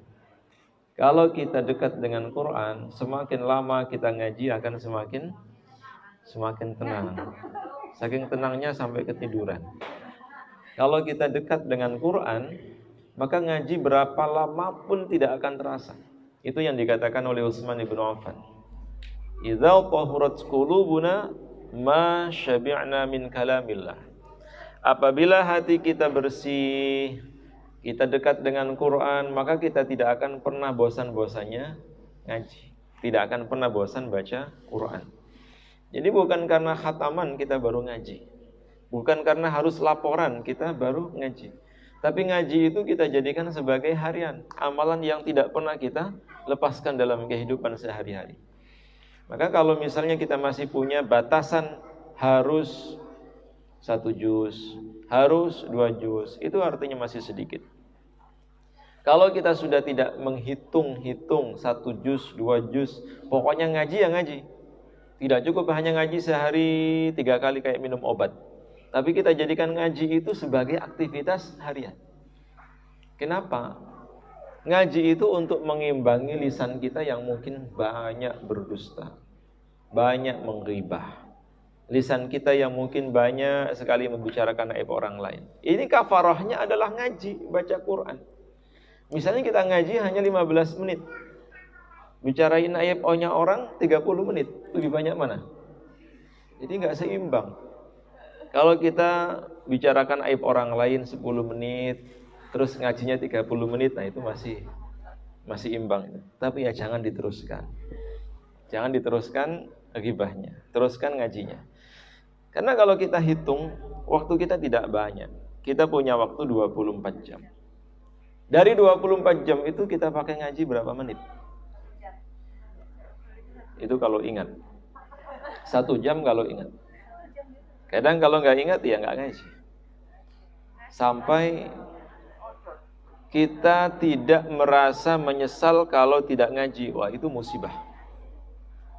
Kalau kita dekat dengan Quran, semakin lama kita ngaji akan semakin tenang. Saking tenangnya sampai ketiduran. Kalau kita dekat dengan Quran, maka ngaji berapa lama pun tidak akan terasa. Itu yang dikatakan oleh Utsman ibn Affan. Idza tahurat qulubuna ma syabi'na min kalamillah. Apabila hati kita bersih, kita dekat dengan Quran, maka kita tidak akan pernah bosan-bosannya ngaji. Tidak akan pernah bosan baca Quran. Jadi bukan karena khataman kita baru ngaji. Bukan karena harus laporan kita baru ngaji. Tapi ngaji itu kita jadikan sebagai harian, amalan yang tidak pernah kita lepaskan dalam kehidupan sehari-hari. Maka kalau misalnya kita masih punya batasan harus 1 juz, harus 2 juz, itu artinya masih sedikit. Kalau kita sudah tidak menghitung-hitung 1 juz, 2 juz, pokoknya ngaji ya ngaji. Tidak cukup hanya ngaji sehari 3 kali kayak minum obat. Tapi kita jadikan ngaji itu sebagai aktivitas harian. Kenapa? Ngaji itu untuk mengimbangi lisan kita yang mungkin banyak berdusta, banyak menggibah. Lisan kita yang mungkin banyak sekali membicarakan aib orang lain. Ini kafarahnya adalah ngaji, baca Quran. Misalnya kita ngaji hanya 15 menit. Bicarain aib orang 30 menit. Lebih banyak mana? Jadi gak seimbang. Kalau kita bicarakan aib orang lain 10 menit, terus ngajinya 30 menit, nah itu masih imbang. Tapi ya jangan diteruskan. Jangan diteruskan ghibahnya. Teruskan ngajinya. Karena kalau kita hitung, waktu kita tidak banyak. Kita punya waktu 24 jam. Dari 24 jam itu kita pakai ngaji berapa menit? Itu kalau ingat. 1 jam kalau ingat. Kadang kalau nggak ingat ya nggak ngaji. Sampai kita tidak merasa menyesal kalau tidak ngaji. Wah itu musibah.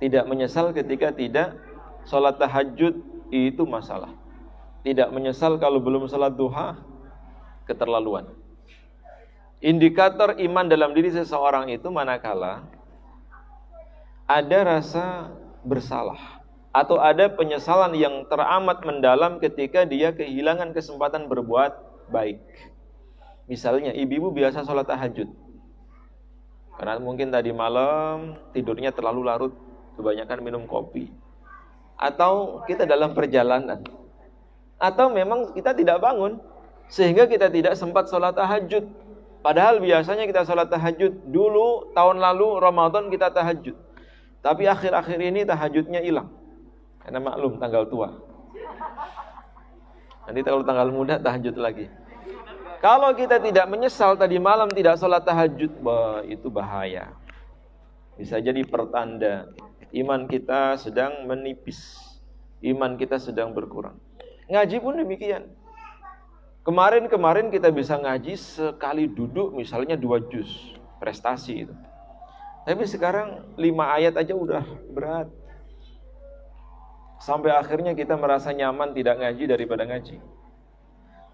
Tidak menyesal ketika tidak sholat tahajud, itu masalah. Tidak menyesal kalau belum sholat duha, keterlaluan. Indikator iman dalam diri seseorang itu manakala ada rasa bersalah atau ada penyesalan yang teramat mendalam ketika dia kehilangan kesempatan berbuat baik. Misalnya ibu-ibu biasa sholat tahajud. Karena mungkin tadi malam tidurnya terlalu larut, kebanyakan minum kopi. Atau kita dalam perjalanan. Atau memang kita tidak bangun, sehingga kita tidak sempat sholat tahajud. Padahal biasanya kita sholat tahajud. Dulu, tahun lalu, Ramadan kita tahajud. Tapi akhir-akhir ini tahajudnya hilang. Karena maklum, tanggal tua. Nanti kalau tanggal muda, tahajud lagi. Kalau kita tidak menyesal tadi malam tidak sholat tahajud, itu bahaya. Bisa jadi pertanda iman kita sedang menipis. Iman kita sedang berkurang. Ngaji pun demikian. Kemarin kita bisa ngaji sekali duduk misalnya 2 juz. Prestasi itu. Tapi sekarang 5 ayat aja udah berat. Sampai akhirnya kita merasa nyaman tidak ngaji daripada ngaji.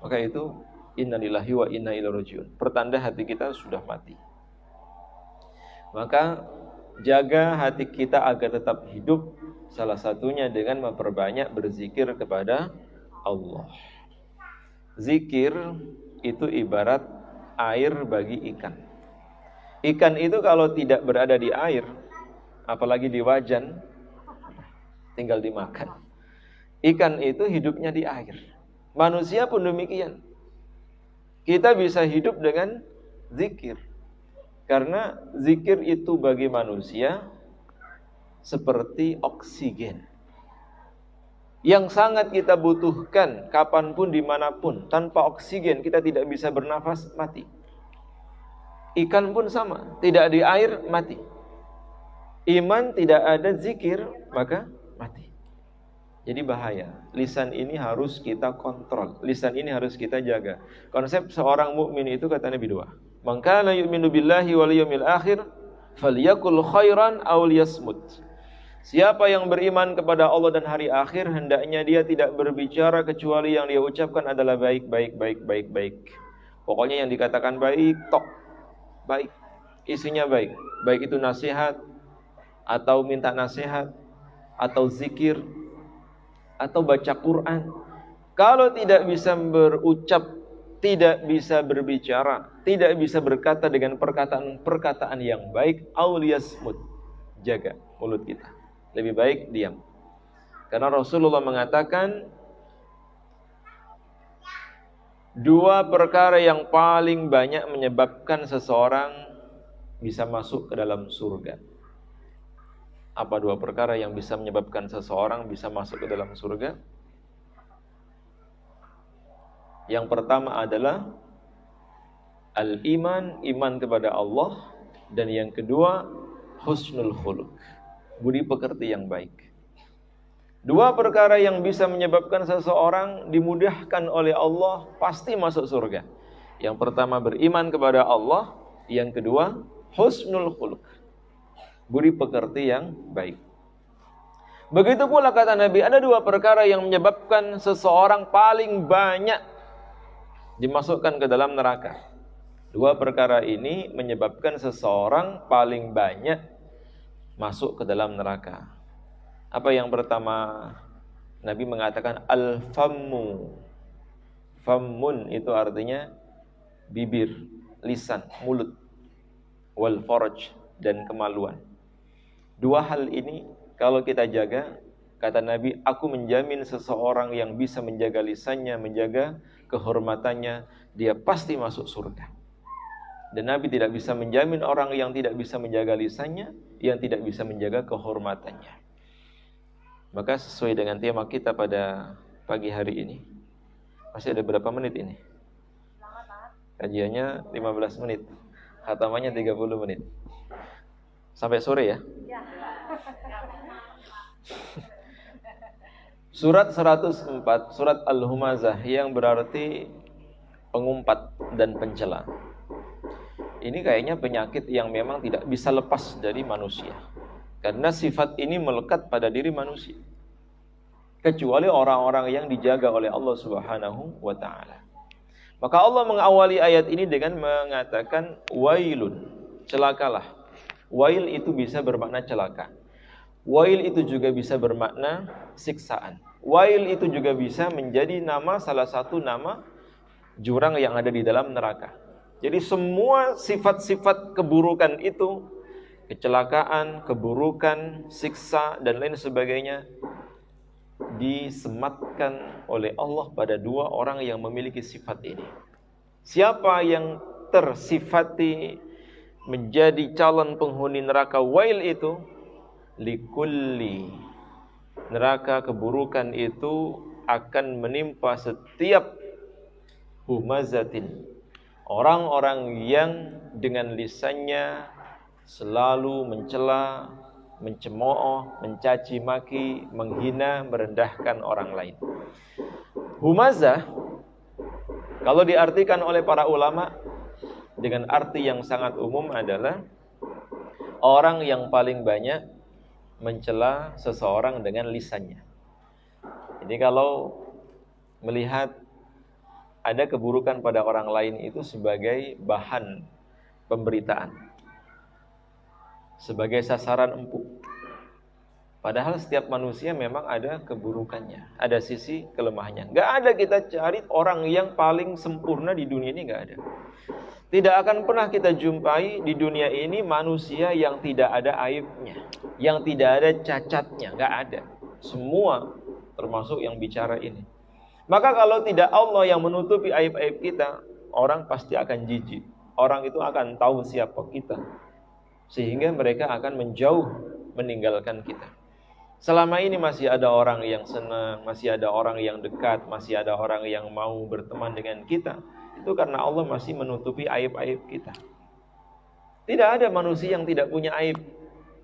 Maka itu innalillahi wa inna ilaihi rajiun. Pertanda hati kita sudah mati. Maka jaga hati kita agar tetap hidup, salah satunya dengan memperbanyak berzikir kepada Allah. Zikir itu ibarat air bagi ikan. Ikan itu kalau tidak berada di air, apalagi di wajan, tinggal dimakan. Ikan itu hidupnya di air. Manusia pun demikian. Kita bisa hidup dengan zikir. Karena zikir itu bagi manusia seperti oksigen. Yang sangat kita butuhkan kapanpun, dimanapun. Tanpa oksigen kita tidak bisa bernafas, mati. Ikan pun sama, tidak di air, mati. Iman tidak ada zikir, maka mati. Jadi bahaya. Lisan ini harus kita kontrol. Lisan ini harus kita jaga. Konsep seorang mukmin itu kata Nabi 2. Man kana yu'minu billahi wal yawmil akhir falyakul khairan aw liyasmut. Siapa yang beriman kepada Allah dan hari akhir, hendaknya dia tidak berbicara kecuali yang dia ucapkan adalah baik. Pokoknya yang dikatakan baik, tok. Baik. Isinya baik. Baik itu nasihat atau minta nasihat atau zikir atau baca Quran. Kalau tidak bisa berucap, tidak bisa berbicara, tidak bisa berkata dengan perkataan yang baik, auliyasmut, jaga mulut kita. Lebih baik diam. Karena Rasulullah mengatakan 2 perkara yang paling banyak menyebabkan seseorang bisa masuk ke dalam surga. Apa 2 perkara yang bisa menyebabkan seseorang bisa masuk ke dalam surga? Yang pertama adalah al-iman, iman kepada Allah. Dan yang kedua, husnul khuluq, budi pekerti yang baik. 2 perkara yang bisa menyebabkan seseorang dimudahkan oleh Allah pasti masuk surga. Yang pertama beriman kepada Allah, yang kedua husnul khuluq, budi pekerti yang baik. Begitu pula kata Nabi, ada 2 perkara yang menyebabkan seseorang paling banyak dimasukkan ke dalam neraka. 2 perkara ini menyebabkan seseorang paling banyak masuk ke dalam neraka. Apa yang pertama? Nabi mengatakan al-fammu. Fammun itu artinya bibir, lisan, mulut. Wal farj, dan kemaluan. 2 hal ini kalau kita jaga, kata Nabi, aku menjamin seseorang yang bisa menjaga lisannya, menjaga kehormatannya, dia pasti masuk surga. Dan Nabi tidak bisa menjamin orang yang tidak bisa menjaga lisannya, yang tidak bisa menjaga kehormatannya. Maka sesuai dengan tema kita pada pagi hari ini, masih ada berapa menit ini? Kajiannya 15 menit, khatamannya 30 menit. Sampai sore ya? Surat 104, surat Al-Humazah, yang berarti pengumpat dan pencela. Ini kayaknya penyakit yang memang tidak bisa lepas dari manusia. Karena sifat ini melekat pada diri manusia. Kecuali orang-orang yang dijaga oleh Allah Subhanahu wa ta'ala. Maka Allah mengawali ayat ini dengan mengatakan wailun, celakalah. Wail itu bisa bermakna celaka. Wail itu juga bisa bermakna siksaan. Wail itu juga bisa menjadi nama, salah satu nama jurang yang ada di dalam neraka. Jadi semua sifat-sifat keburukan itu, kecelakaan, keburukan, siksa, dan lain sebagainya, disematkan oleh Allah pada dua orang yang memiliki sifat ini. Siapa yang tersifati menjadi calon penghuni neraka wail itu, likulli, neraka keburukan itu akan menimpa setiap humazatin, orang-orang yang dengan lisannya selalu mencela, mencemooh, mencaci maki, menghina, merendahkan orang lain. Humazah kalau diartikan oleh para ulama dengan arti yang sangat umum adalah orang yang paling banyak mencela seseorang dengan lisannya. Jadi kalau melihat ada keburukan pada orang lain itu sebagai bahan pemberitaan, sebagai sasaran empuk. Padahal setiap manusia memang ada keburukannya, ada sisi kelemahannya. Gak ada kita cari orang yang paling sempurna di dunia ini, gak ada. Tidak akan pernah kita jumpai di dunia ini manusia yang tidak ada aibnya, yang tidak ada cacatnya, gak ada. Semua termasuk yang bicara ini. Maka kalau tidak Allah yang menutupi aib-aib kita, orang pasti akan jijik. Orang itu akan tahu siapa kita, sehingga mereka akan menjauh meninggalkan kita. Selama ini masih ada orang yang senang, masih ada orang yang dekat, masih ada orang yang mau berteman dengan kita. Itu karena Allah masih menutupi aib-aib kita. Tidak ada manusia yang tidak punya aib,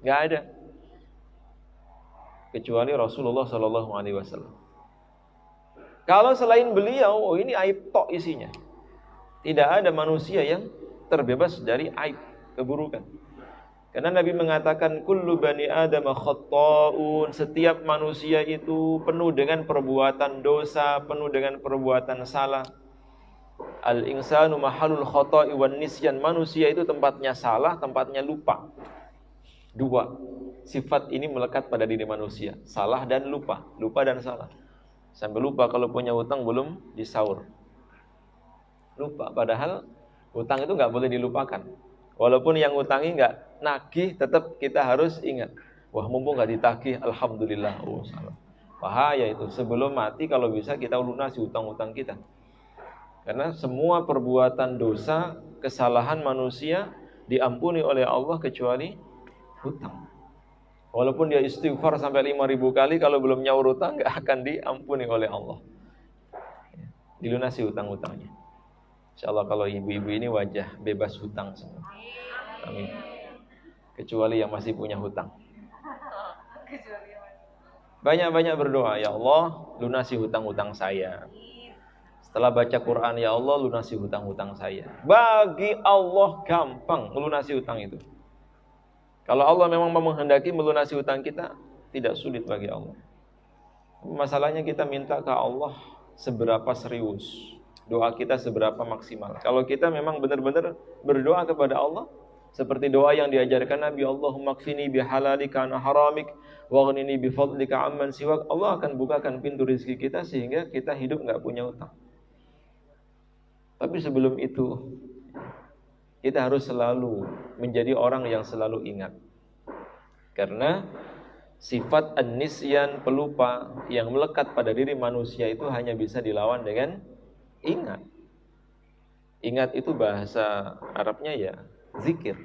nggak ada. Kecuali Rasulullah SAW. Kalau selain beliau, oh ini aib tok isinya. Tidak ada manusia yang terbebas dari aib, keburukan. Karena Nabi mengatakan kullu bani Adam khatta'un, setiap manusia itu penuh dengan perbuatan dosa, penuh dengan perbuatan salah. Al-insanu mahalul khata'i wan nisyan, manusia itu tempatnya salah, tempatnya lupa. Dua sifat ini melekat pada diri manusia, salah dan lupa, lupa dan salah. Sampai lupa kalau punya hutang belum disaur. Lupa, padahal hutang itu nggak boleh dilupakan. Walaupun yang ngutangi nggak nagih, tetap kita harus ingat. Wah, mumpung nggak ditagih, alhamdulillah. Oh, salah. Bahaya itu. Sebelum mati kalau bisa kita lunasi hutang-hutang kita. Karena semua perbuatan dosa, kesalahan manusia diampuni oleh Allah kecuali hutang. Walaupun dia istighfar sampai 5.000 kali, kalau belum nyaur hutang nggak akan diampuni oleh Allah. Dilunasi hutang-hutangnya. Insyaallah kalau ibu-ibu ini wajah bebas hutang semua. Amin. Kecuali yang masih punya hutang. Banyak-banyak berdoa, ya Allah, lunasi hutang-hutang saya. Setelah baca Quran, ya Allah, lunasi hutang-hutang saya. Bagi Allah gampang melunasi hutang itu. Kalau Allah memang menghendaki melunasi hutang kita, tidak sulit bagi Allah. Masalahnya kita minta ke Allah seberapa serius, doa kita seberapa maksimal. Kalau kita memang benar-benar berdoa kepada Allah seperti doa yang diajarkan Nabi, Allahumma kfini bihalalika an haramik waghnini bifadlika amman siwak, Allah akan bukakan pintu rezeki kita sehingga kita hidup enggak punya hutang. Tapi sebelum itu kita harus selalu menjadi orang yang selalu ingat. Karena sifat an-nisyan, pelupa, yang melekat pada diri manusia itu hanya bisa dilawan dengan ingat. Ingat itu bahasa Arabnya ya zikir.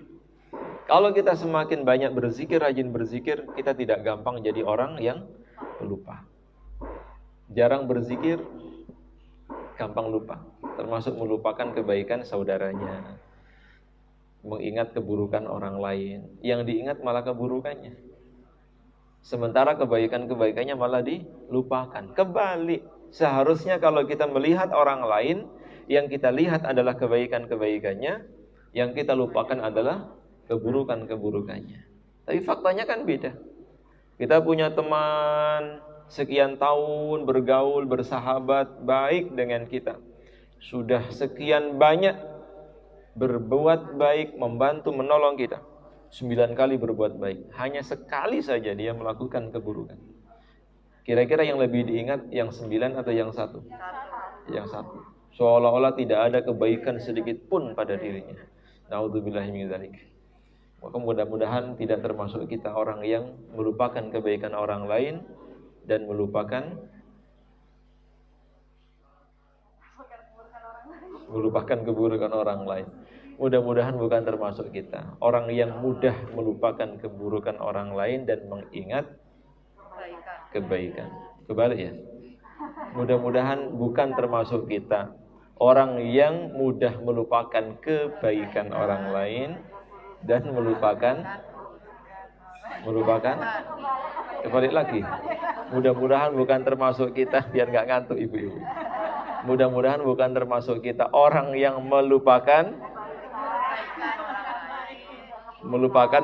Kalau kita semakin banyak berzikir, rajin berzikir, kita tidak gampang jadi orang yang pelupa. Jarang berzikir, gampang lupa. Termasuk melupakan kebaikan saudaranya, mengingat keburukan orang lain. Yang diingat malah keburukannya. Sementara kebaikan-kebaikannya malah dilupakan. Kebalik, seharusnya kalau kita melihat orang lain, yang kita lihat adalah kebaikan-kebaikannya, yang kita lupakan adalah keburukan-keburukannya. Tapi faktanya kan beda. Kita punya teman sekian tahun bergaul, bersahabat, baik dengan kita. Sudah sekian banyak berbuat baik, membantu, menolong kita. 9 kali berbuat baik. Hanya sekali saja dia melakukan keburukan. Kira-kira yang lebih diingat yang 9 atau yang 1? Yang 1. seolah-olah tidak ada kebaikan sedikit pun pada dirinya. Naudzubillahi min dzalik. Maka mudah-mudahan tidak termasuk kita orang yang melupakan kebaikan orang lain dan melupakan keburukan orang lain. Mudah-mudahan bukan termasuk kita orang yang mudah melupakan keburukan orang lain dan mengingat kebaikan. Kebalik ya. Mudah-mudahan bukan termasuk kita orang yang mudah melupakan kebaikan orang lain dan melupakan kebalik lagi. Mudah-mudahan bukan termasuk kita, biar nggak ngantuk ibu-ibu. Mudah-mudahan bukan termasuk kita orang yang melupakan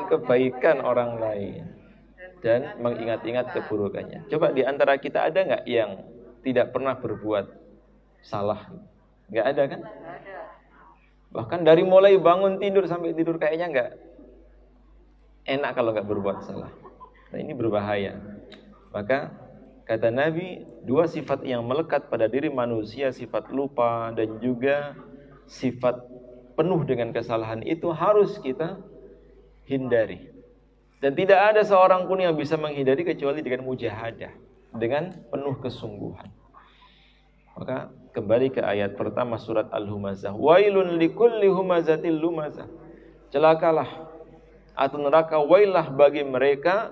kebaikan orang lain dan mengingat-ingat keburukannya. Coba di antara kita ada nggak yang tidak pernah berbuat salah? Nggak ada kan? Bahkan dari mulai bangun tidur sampai tidur kayaknya nggak enak kalau nggak berbuat salah. Nah, ini berbahaya. Maka kata Nabi, dua sifat yang melekat pada diri manusia, sifat lupa dan juga sifat penuh dengan kesalahan itu harus kita hindari. Dan tidak ada seorang pun yang bisa menghindari kecuali dengan mujahadah, dengan penuh kesungguhan. Maka kembali ke ayat pertama surat Al-Humazah. Wailun likulli humazatil lumazah. Celakalah atau neraka wailah bagi mereka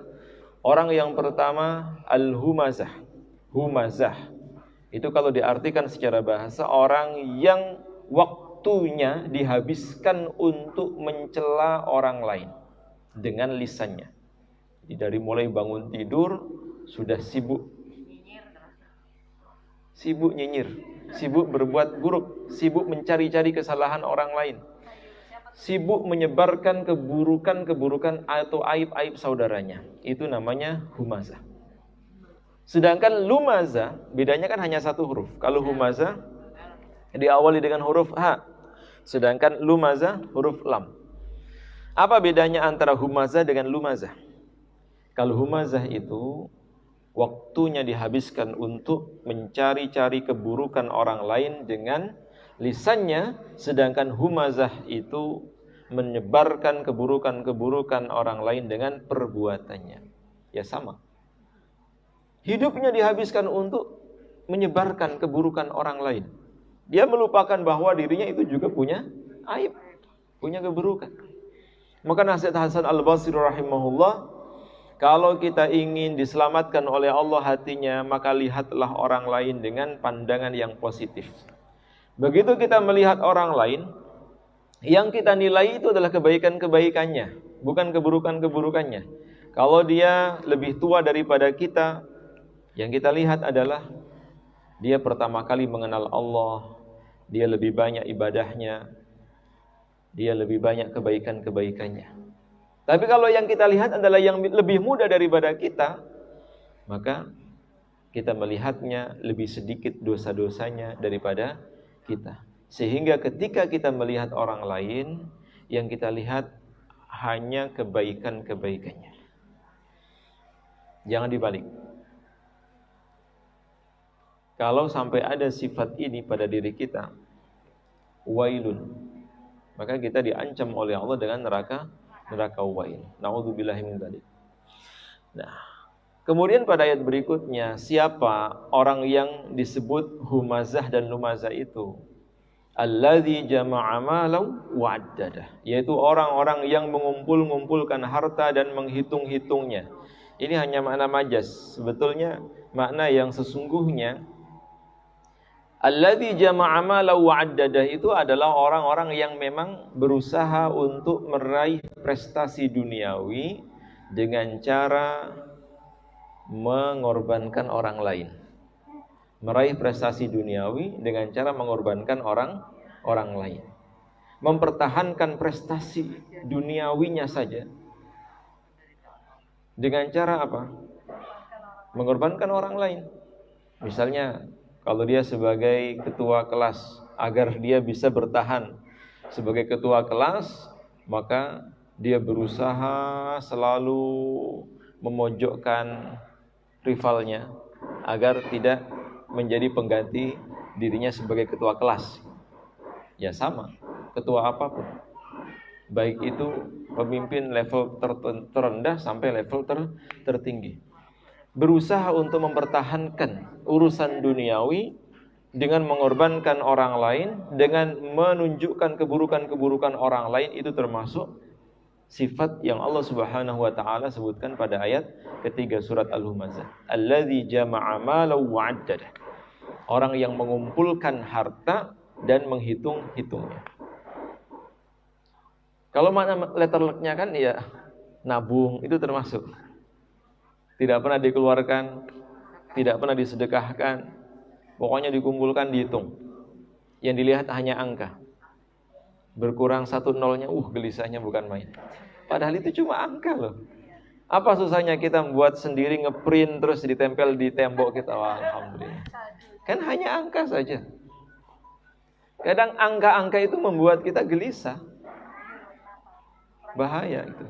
orang yang pertama al-humazah. Humazah itu kalau diartikan secara bahasa orang yang waktunya dihabiskan untuk mencela orang lain dengan lisannya. Jadi dari mulai bangun tidur sudah sibuk nyinyir, sibuk berbuat buruk, sibuk mencari-cari kesalahan orang lain, sibuk menyebarkan keburukan atau aib-aib saudaranya. Itu namanya humazah. Sedangkan lumazah bedanya kan hanya satu huruf. Kalau humazah diawali dengan huruf H, sedangkan lumazah huruf lam. Apa bedanya antara humazah dengan lumazah? Kalau humazah itu waktunya dihabiskan untuk mencari-cari keburukan orang lain dengan lisannya, sedangkan humazah itu menyebarkan keburukan orang lain dengan perbuatannya. Ya sama. Hidupnya dihabiskan untuk menyebarkan keburukan orang lain. Dia melupakan bahwa dirinya itu juga punya aib, punya keburukan. Maka nasihat Hasan Al-Basri rahimahullah, kalau kita ingin diselamatkan oleh Allah hatinya, maka lihatlah orang lain dengan pandangan yang positif. Begitu kita melihat orang lain, yang kita nilai itu adalah kebaikan-kebaikannya, bukan keburukan-keburukannya. Kalau dia lebih tua daripada kita, yang kita lihat adalah dia pertama kali mengenal Allah, dia lebih banyak ibadahnya, dia lebih banyak kebaikan-kebaikannya. Tapi kalau yang kita lihat adalah yang lebih muda daripada kita, maka kita melihatnya lebih sedikit dosa-dosanya daripada kita. Sehingga ketika kita melihat orang lain, yang kita lihat hanya kebaikan-kebaikannya. Jangan dibalik. Kalau sampai ada sifat ini pada diri kita, wailun, maka kita diancam oleh Allah dengan neraka wail. Naudzubillahi min dzalik. Nah, kemudian pada ayat berikutnya, siapa orang yang disebut humazah dan lumazah itu? Alladzi jama'a malan wa 'addadah, yaitu orang-orang yang mengumpulkan harta dan menghitung-hitungnya. Ini hanya makna majaz. Sebetulnya makna yang sesungguhnya alladzi jama'a malan wa 'addadah itu adalah orang-orang yang memang berusaha untuk meraih prestasi duniawi dengan cara mengorbankan orang lain. Meraih prestasi duniawi dengan cara mengorbankan orang lain. Mempertahankan prestasi duniawinya saja dengan cara apa? Mengorbankan orang lain. Misalnya kalau dia sebagai ketua kelas, agar dia bisa bertahan sebagai ketua kelas, maka dia berusaha selalu memojokkan rivalnya agar tidak menjadi pengganti dirinya sebagai ketua kelas. Ya sama, ketua apapun. Baik itu pemimpin level terendah sampai level tertinggi. Berusaha untuk mempertahankan urusan duniawi dengan mengorbankan orang lain, dengan menunjukkan keburukan-keburukan orang lain, itu termasuk sifat yang Allah Subhanahu wa taala sebutkan pada ayat ketiga surat Al-Humazah. Allazi jama'a malan wa 'addada. Orang yang mengumpulkan harta dan menghitung-hitungnya. Kalau makna letterleknya kan ya nabung, itu termasuk. Tidak pernah dikeluarkan, tidak pernah disedekahkan. Pokoknya dikumpulkan, dihitung. Yang dilihat hanya angka. Berkurang 1 nolnya, gelisahnya bukan main. Padahal itu cuma angka loh. Apa susahnya kita membuat sendiri, ngeprint terus ditempel di tembok kita? Wah, alhamdulillah. Kan hanya angka saja. Kadang angka-angka itu membuat kita gelisah. Bahaya itu.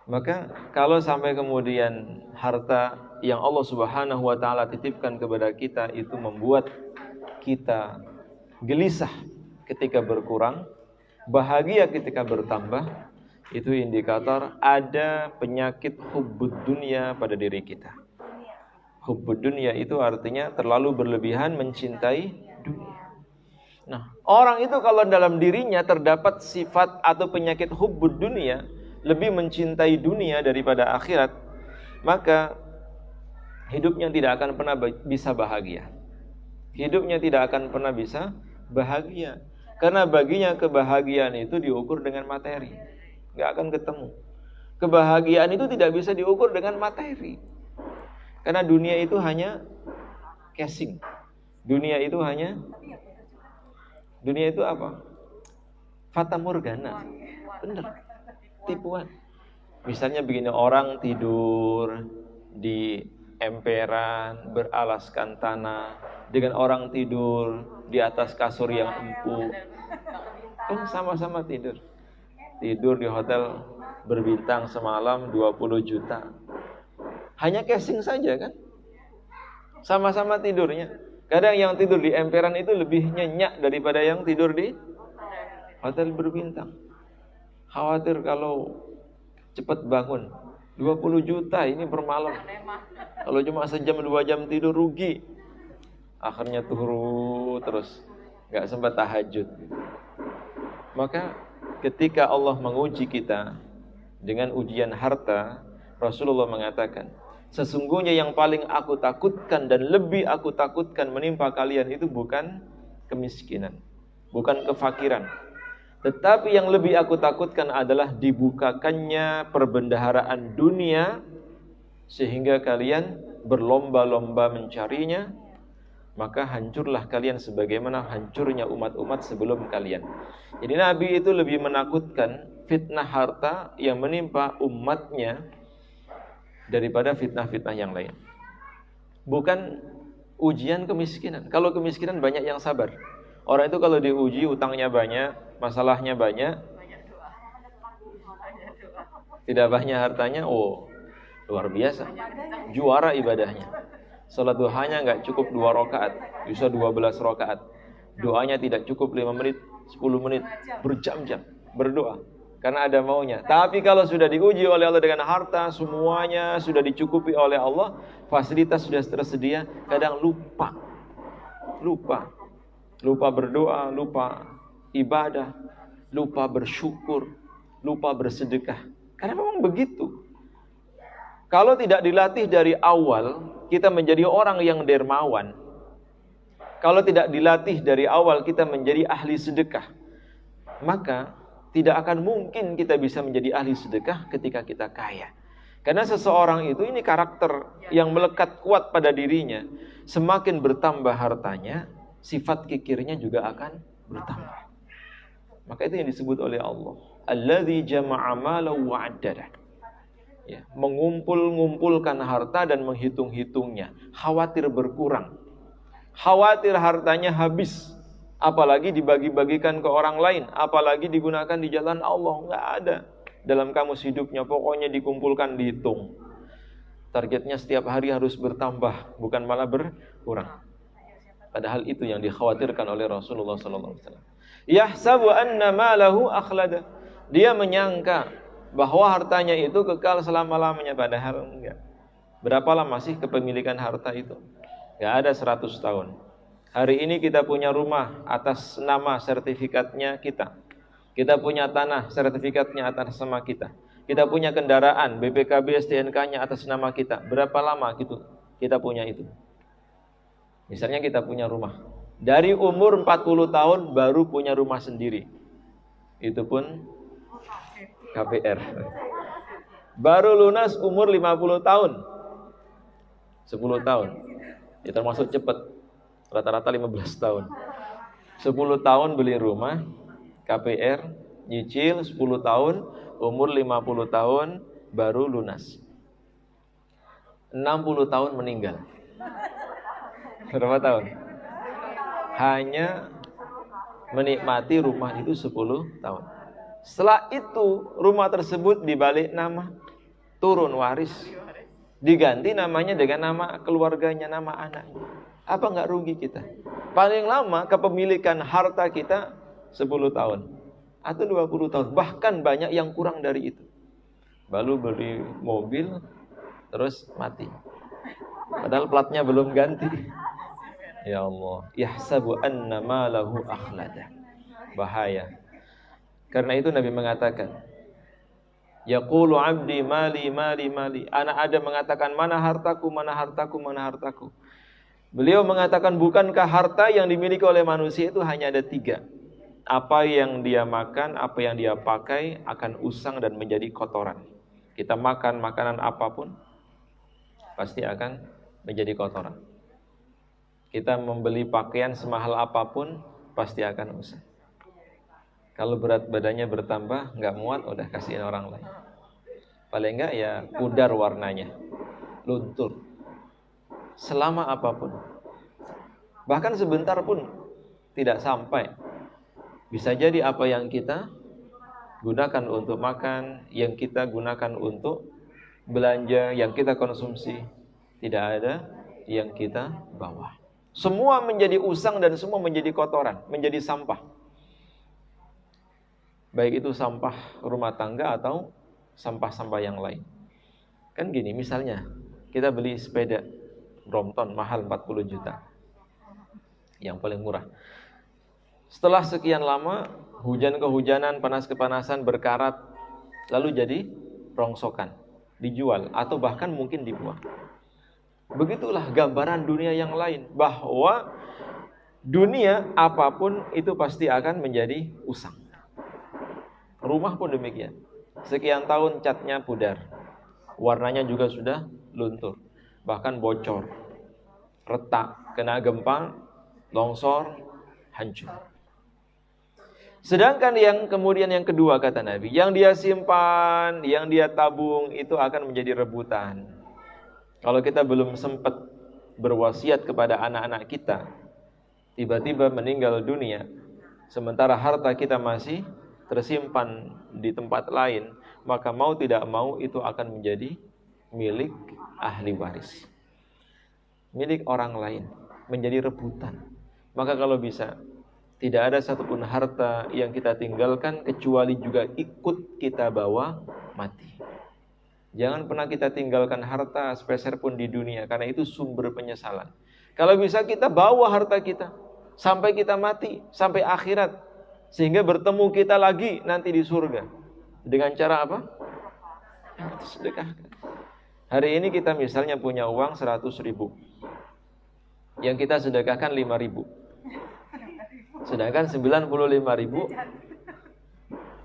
Maka kalau sampai kemudian harta yang Allah Subhanahu wa taala titipkan kepada kita itu membuat kita gelisah ketika berkurang, bahagia ketika bertambah, itu indikator ada penyakit hubbud dunya pada diri kita. Hubbud dunya itu artinya terlalu berlebihan mencintai dunia. Nah, orang itu kalau dalam dirinya terdapat sifat atau penyakit hubbud dunya, lebih mencintai dunia daripada akhirat, maka hidupnya tidak akan pernah bisa bahagia. Hidupnya tidak akan pernah bisa bahagia. Karena baginya kebahagiaan itu diukur dengan materi. Gak akan ketemu. Kebahagiaan itu tidak bisa diukur dengan materi. Karena dunia itu hanya casing. Dunia itu apa? Fata morgana. Benar. Tipuan. Misalnya begini, orang tidur di emperan beralaskan tanah dengan orang tidur di atas kasur yang empuk, kan sama-sama tidur di hotel berbintang semalam 20 juta, hanya casing saja kan, sama-sama tidurnya. Kadang yang tidur di emperan itu lebih nyenyak daripada yang tidur di hotel berbintang. Khawatir kalau cepat bangun, 20 juta ini per malam. Kalau cuma sejam 2 jam tidur rugi. Akhirnya turu terus, gak sempat tahajud. Maka ketika Allah menguji kita dengan ujian harta, Rasulullah mengatakan, sesungguhnya yang paling aku takutkan dan lebih aku takutkan menimpa kalian itu bukan kemiskinan, bukan kefakiran. Tetapi yang lebih aku takutkan adalah dibukakannya perbendaharaan dunia sehingga kalian berlomba-lomba mencarinya, maka hancurlah kalian sebagaimana hancurnya umat-umat sebelum kalian. Jadi Nabi itu lebih menakutkan fitnah harta yang menimpa umatnya daripada fitnah-fitnah yang lain. Bukan ujian kemiskinan. Kalau kemiskinan banyak yang sabar. Orang itu kalau diuji utangnya banyak, masalahnya banyak, tidak banyak hartanya, luar biasa, juara ibadahnya. Salat duhanya nggak cukup 2 rakaat, bisa 12 rakaat. Doanya tidak cukup 5 menit, 10 menit, berjam-jam berdoa karena ada maunya. Tapi kalau sudah diuji oleh Allah dengan harta, semuanya sudah dicukupi oleh Allah, fasilitas sudah tersedia, kadang lupa berdoa, lupa ibadah, lupa bersyukur, lupa bersedekah. Karena memang begitu. Kalau tidak dilatih dari awal, kita menjadi orang yang dermawan. Kalau tidak dilatih dari awal, kita menjadi ahli sedekah, maka tidak akan mungkin kita bisa menjadi ahli sedekah ketika kita kaya. Karena seseorang itu ini karakter yang melekat kuat pada dirinya. Semakin bertambah hartanya, sifat kikirnya juga akan bertambah. Maka itu yang disebut oleh Allah, allazi jama'a malan wa 'addada. Ya, mengumpulkan harta dan menghitung-hitungnya, khawatir berkurang, khawatir hartanya habis, apalagi dibagi-bagikan ke orang lain, apalagi digunakan di jalan Allah. Nggak ada dalam kamus hidupnya, pokoknya dikumpulkan, dihitung. Targetnya setiap hari harus bertambah, bukan malah berkurang. Padahal itu yang dikhawatirkan oleh Rasulullah sallallahu alaihi wasallam. Yahsabu anna malahu akhlada. Dia menyangka bahwa hartanya itu kekal selama-lamanya, padahal enggak. Berapa lama sih kepemilikan harta itu? Enggak ada 100 tahun. Hari ini kita punya rumah atas nama sertifikatnya kita. Kita punya tanah sertifikatnya atas nama kita. Kita punya kendaraan BPKB STNK-nya atas nama kita. Berapa lama gitu kita punya itu? Misalnya kita punya rumah. Dari umur 40 tahun baru punya rumah sendiri. Itu pun KPR. Baru lunas umur 50 tahun. 10 tahun. Ya termasuk cepat. Rata-rata 15 tahun. 10 tahun beli rumah, KPR, nyicil 10 tahun, umur 50 tahun baru lunas. 60 tahun meninggal. Berapa tahun? Hanya menikmati rumah itu 10 tahun. Setelah itu rumah tersebut dibalik nama, turun waris, diganti namanya dengan nama keluarganya, nama anaknya. Apa nggak rugi kita? Paling lama kepemilikan harta kita 10 tahun atau 20 tahun, bahkan banyak yang kurang dari itu. Baru beli mobil terus mati, padahal platnya belum ganti. Ya Allah, yahsabu anna malahu akhlada. Bahaya. Karena itu Nabi mengatakan, yaqulu abdi mali mali mali. Anak Adam mengatakan, mana hartaku, mana hartaku, mana hartaku. Beliau mengatakan, bukankah harta yang dimiliki oleh manusia itu hanya ada 3. Apa yang dia makan, apa yang dia pakai akan usang dan menjadi kotoran. Kita makan makanan apapun pasti akan menjadi kotoran. Kita membeli pakaian semahal apapun pasti akan usang. Kalau berat badannya bertambah, nggak muat, udah kasihin orang lain. Paling nggak ya pudar warnanya, luntur. Selama apapun, bahkan sebentar pun tidak sampai. Bisa jadi apa yang kita gunakan untuk makan, yang kita gunakan untuk belanja, yang kita konsumsi, tidak ada yang kita bawa. Semua menjadi usang dan semua menjadi kotoran, menjadi sampah. Baik itu sampah rumah tangga atau sampah-sampah yang lain. Kan gini, misalnya kita beli sepeda Brompton mahal 40 juta. Yang paling murah. Setelah sekian lama, hujan kehujanan, panas kepanasan, berkarat, lalu jadi rongsokan, dijual atau bahkan mungkin dibuang. Begitulah gambaran dunia yang lain, bahwa dunia apapun itu pasti akan menjadi usang. Rumah pun demikian. Sekian tahun catnya pudar, warnanya juga sudah luntur, bahkan bocor, retak, kena gempa, longsor, hancur. Sedangkan yang kemudian yang kedua kata Nabi, yang dia simpan, yang dia tabung itu akan menjadi rebutan. Kalau kita belum sempat berwasiat kepada anak-anak kita, tiba-tiba meninggal dunia, sementara harta kita masih tersimpan di tempat lain, maka mau tidak mau itu akan menjadi milik ahli waris, milik orang lain, menjadi rebutan. Maka kalau bisa, tidak ada satupun harta yang kita tinggalkan kecuali juga ikut kita bawa mati. Jangan pernah kita tinggalkan harta sepeser pun di dunia, karena itu sumber penyesalan. Kalau bisa kita bawa harta kita sampai kita mati, sampai akhirat, sehingga bertemu kita lagi nanti di surga. Dengan cara apa? Sedekahkan. Hari ini kita misalnya punya uang 100 ribu, yang kita sedekahkan 5 ribu. Sedangkan 95 ribu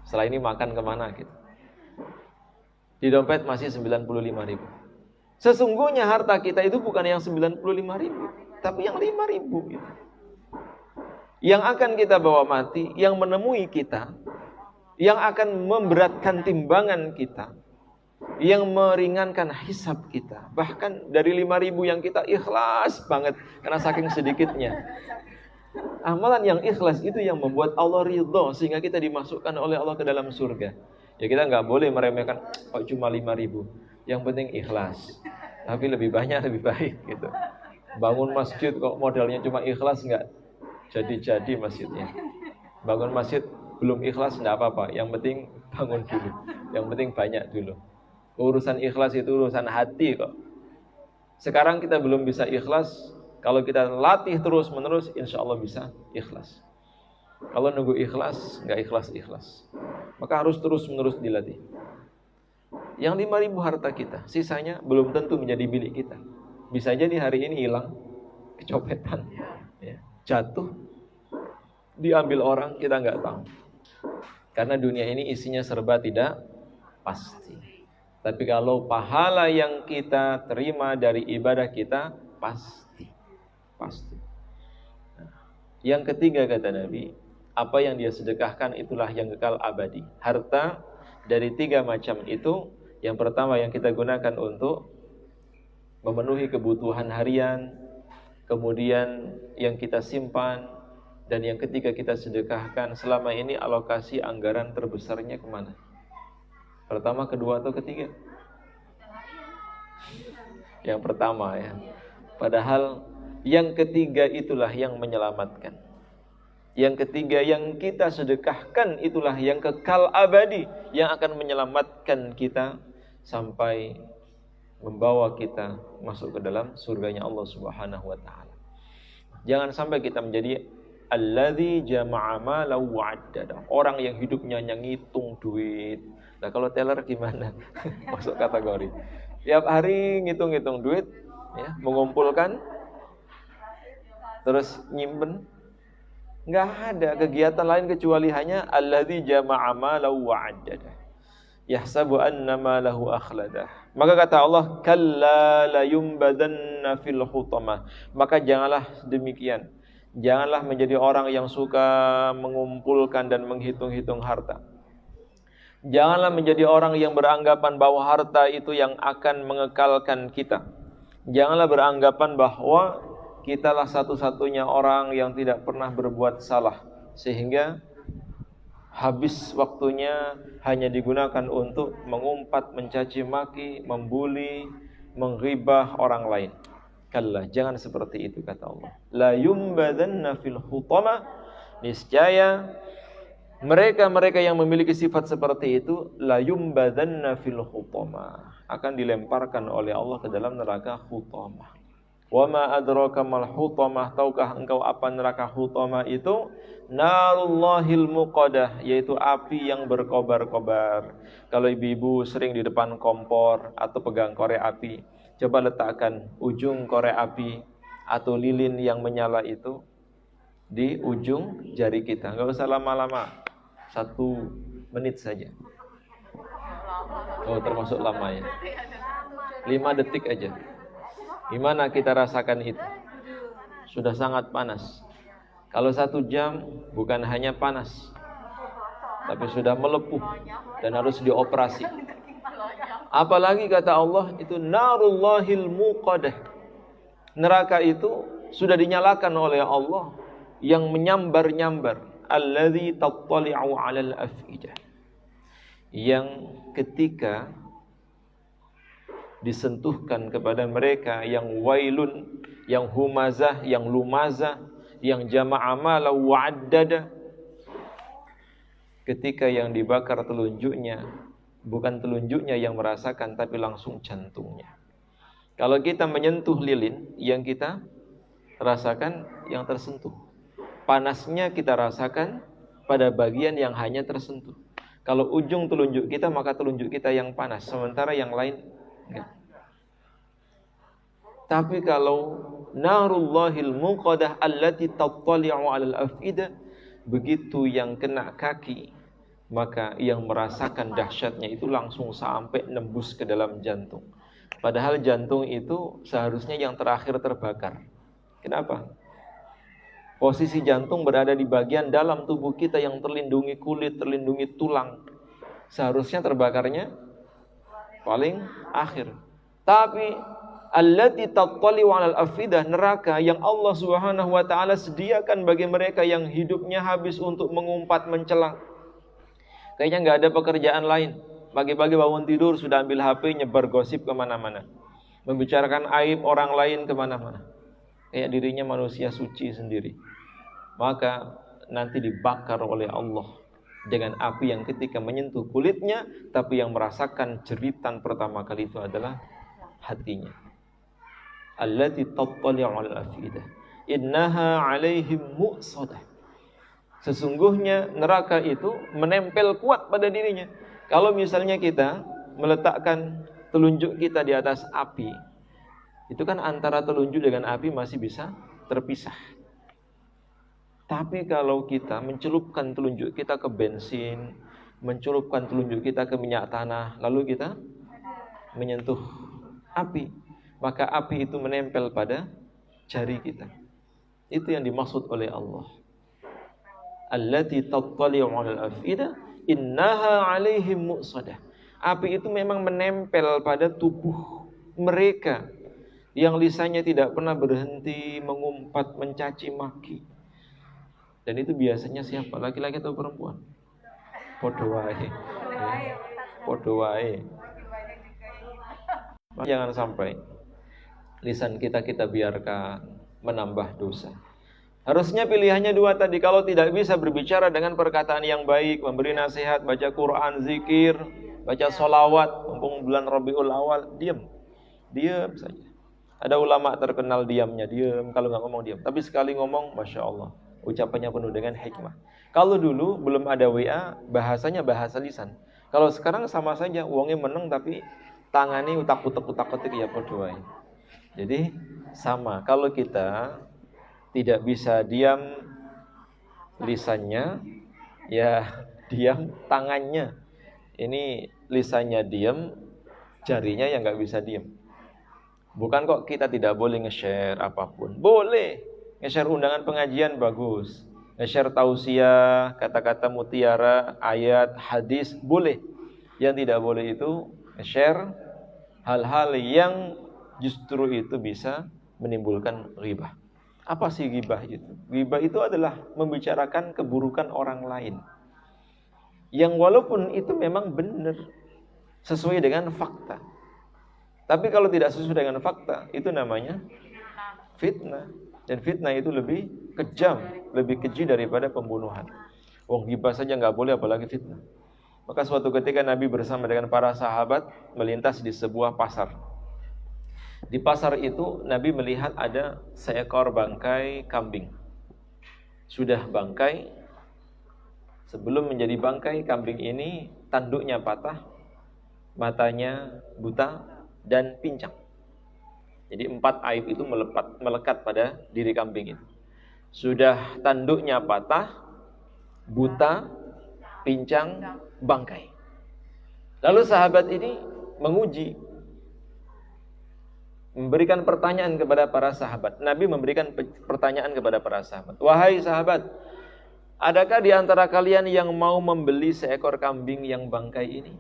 setelah ini makan kemana gitu. Di dompet masih 95 ribu. Sesungguhnya harta kita itu bukan yang 95 ribu, tapi yang 5 ribu gitu. Yang akan kita bawa mati, yang menemui kita, yang akan memberatkan timbangan kita, yang meringankan hisab kita. Bahkan dari 5 ribu yang kita ikhlas banget karena saking sedikitnya. Amalan yang ikhlas itu yang membuat Allah ridho, sehingga kita dimasukkan oleh Allah ke dalam surga. Ya kita nggak boleh meremehkan, cuma 5 ribu. Yang penting ikhlas. Tapi lebih banyak lebih baik gitu. Bangun masjid kok modalnya cuma ikhlas, nggak jadi-jadi masjidnya. Bangun masjid belum ikhlas nggak apa-apa, yang penting bangun dulu, yang penting banyak dulu. Urusan ikhlas itu urusan hati kok. Sekarang kita belum bisa ikhlas, kalau kita latih terus-menerus, insya Allah bisa ikhlas. Kalau nunggu ikhlas, nggak ikhlas-ikhlas. Maka harus terus-menerus dilatih. Yang 5.000 harta kita, sisanya belum tentu menjadi milik kita. Bisa jadi hari ini hilang, kecopetan, ya, jatuh, diambil orang, kita nggak tahu. Karena dunia ini isinya serba tidak pasti. Tapi kalau pahala yang kita terima dari ibadah kita, pasti. Yang ketiga kata Nabi, apa yang dia sedekahkan itulah yang kekal abadi. Harta dari 3 macam itu, yang pertama yang kita gunakan untuk memenuhi kebutuhan harian, kemudian yang kita simpan, dan yang ketiga kita sedekahkan. Selama ini alokasi anggaran terbesarnya kemana? Pertama, kedua, atau ketiga? Yang pertama ya. Padahal yang ketiga itulah yang menyelamatkan. Yang ketiga yang kita sedekahkan itulah yang kekal abadi, yang akan menyelamatkan kita sampai membawa kita masuk ke dalam surganya Allah Subhanahu wa taala. Jangan sampai kita menjadi alladzi jama'a malan wa 'addada. Orang yang hidupnya hanya ngitung duit. Nah, kalau teller gimana? Masuk kategori. Tiap hari ngitung-ngitung duit, ya, mengumpulkan, terus nyimpen. Nggak ada kegiatan lain kecuali hanya alladzi jama'a malan wa 'addada. Yahsabu anna malahu akhladah. Maka kata Allah, kalla la yumbadanna fil hutamah. Maka janganlah demikian. Janganlah menjadi orang yang suka mengumpulkan dan menghitung-hitung harta. Janganlah menjadi orang yang beranggapan bahwa harta itu yang akan mengekalkan kita. Janganlah beranggapan bahwa kitalah satu-satunya orang yang tidak pernah berbuat salah, sehingga habis waktunya hanya digunakan untuk mengumpat, mencaci maki, membuli, menghibah orang lain. Kalla, jangan seperti itu kata Allah. La yumbadanna fil hutama. Niscaya mereka yang memiliki sifat seperti itu, la yumbadanna fil hutama, akan dilemparkan oleh Allah ke dalam neraka hutamah. Wa ma adraka mal hutamah, tahukah engkau apa neraka hutamah itu? Narullahil muqadah, yaitu api yang berkobar-kobar. Kalau ibu-ibu sering di depan kompor atau pegang korek api, coba letakkan ujung korek api atau lilin yang menyala itu di ujung jari kita. Enggak usah lama-lama, 1 menit saja. Oh, termasuk lama ya. 5 detik aja. Gimana kita rasakan itu? Sudah sangat panas. Kalau 1 jam bukan hanya panas, tapi sudah melepuh dan harus dioperasi. Apalagi kata Allah itu narullahil muqadah. Neraka itu sudah dinyalakan oleh Allah yang menyambar-nyambar. Alladzi tattali'u 'alal afidah. Yang ketika disentuhkan kepada mereka yang wailun, yang humazah, yang lumazah, yang jama'a malan wa 'addada. Ketika yang dibakar telunjuknya, bukan telunjuknya yang merasakan, tapi langsung jantungnya. Kalau kita menyentuh lilin, yang kita rasakan yang tersentuh. Panasnya kita rasakan pada bagian yang hanya tersentuh. Kalau ujung telunjuk kita, maka telunjuk kita yang panas, sementara yang lain enggak. Tapi kalau narullahil muqadah allati tattali'u 'alal afidah, begitu yang kena kaki, maka yang merasakan dahsyatnya itu langsung sampai nembus ke dalam jantung. Padahal jantung itu seharusnya yang terakhir terbakar. Kenapa? Posisi jantung berada di bagian dalam tubuh kita yang terlindungi kulit, terlindungi tulang. Seharusnya terbakarnya paling akhir. Tapi allati tattali'u 'alal afidah, neraka yang Allah Subhanahu wa taala sediakan bagi mereka yang hidupnya habis untuk mengumpat, mencela. Kayaknya enggak ada pekerjaan lain. Pagi-pagi bangun tidur sudah ambil HP, nyebar gosip kemana-mana, membicarakan aib orang lain kemana-mana. kayak dirinya manusia suci sendiri, maka nanti dibakar oleh Allah dengan api yang ketika menyentuh kulitnya, tapi yang merasakan jeritan pertama kali itu adalah hatinya. Allati tattali'u 'alal afidah innaha 'alaihim mu'sadah. Sesungguhnya neraka itu menempel kuat pada dirinya. Kalau misalnya kita meletakkan telunjuk kita di atas api, itu kan antara telunjuk dengan api masih bisa terpisah. Tapi kalau kita mencelupkan telunjuk kita ke bensin, mencelupkan telunjuk kita ke minyak tanah, lalu kita menyentuh api, maka api itu menempel pada jari kita. Itu yang dimaksud oleh Allah. Allati tattali'u 'alal afidah innaha 'alaihim mu'sadah. Api itu memang menempel pada tubuh mereka yang lisannya tidak pernah berhenti mengumpat, mencaci maki. Dan itu biasanya siapa? Laki-laki atau perempuan? Podo wae. Podo wae. Jangan sampai lisan kita biarkan menambah dosa. Harusnya pilihannya dua tadi. Kalau tidak bisa berbicara dengan perkataan yang baik, memberi nasihat, baca Quran, zikir, baca sholawat, mumpung bulan Rabiul Awal, diam saja. Ada ulama terkenal diamnya, diam. Kalau nggak ngomong diam. Tapi sekali ngomong, Masya Allah, ucapannya penuh dengan hikmah. Kalau dulu belum ada WA, bahasanya bahasa lisan. Kalau sekarang sama saja, uangnya meneng tapi tangani utak-utak ya berdoa. Jadi sama. Kalau kita tidak bisa diam lisannya, ya diam tangannya. Ini lisannya diam, jarinya yang nggak bisa diam. Bukan kok kita tidak boleh nge-share apapun. Boleh. Nge-share undangan pengajian bagus. Nge-share tausiah, kata-kata mutiara, ayat, hadis, boleh. Yang tidak boleh itu nge-share hal-hal yang justru itu bisa menimbulkan ghibah. Apa sih ghibah itu? Ghibah itu adalah membicarakan keburukan orang lain. Yang walaupun itu memang benar, sesuai dengan fakta. Tapi kalau tidak sesuai dengan fakta, itu namanya fitnah. Dan fitnah itu lebih kejam, lebih keji daripada pembunuhan. Wong ghibah saja nggak boleh, apalagi fitnah. Maka suatu ketika Nabi bersama dengan para sahabat melintas di sebuah pasar. Di pasar itu Nabi melihat ada seekor bangkai kambing. Sudah bangkai, sebelum menjadi bangkai, kambing ini tanduknya patah, matanya buta, dan pincang. Jadi 4 aib itu melekat pada diri kambing itu. Sudah tanduknya patah, buta, pincang, bangkai. Lalu sahabat ini menguji, memberikan pertanyaan kepada para sahabat. Nabi memberikan pertanyaan kepada para sahabat. Wahai sahabat, adakah di antara kalian yang mau membeli seekor kambing yang bangkai ini?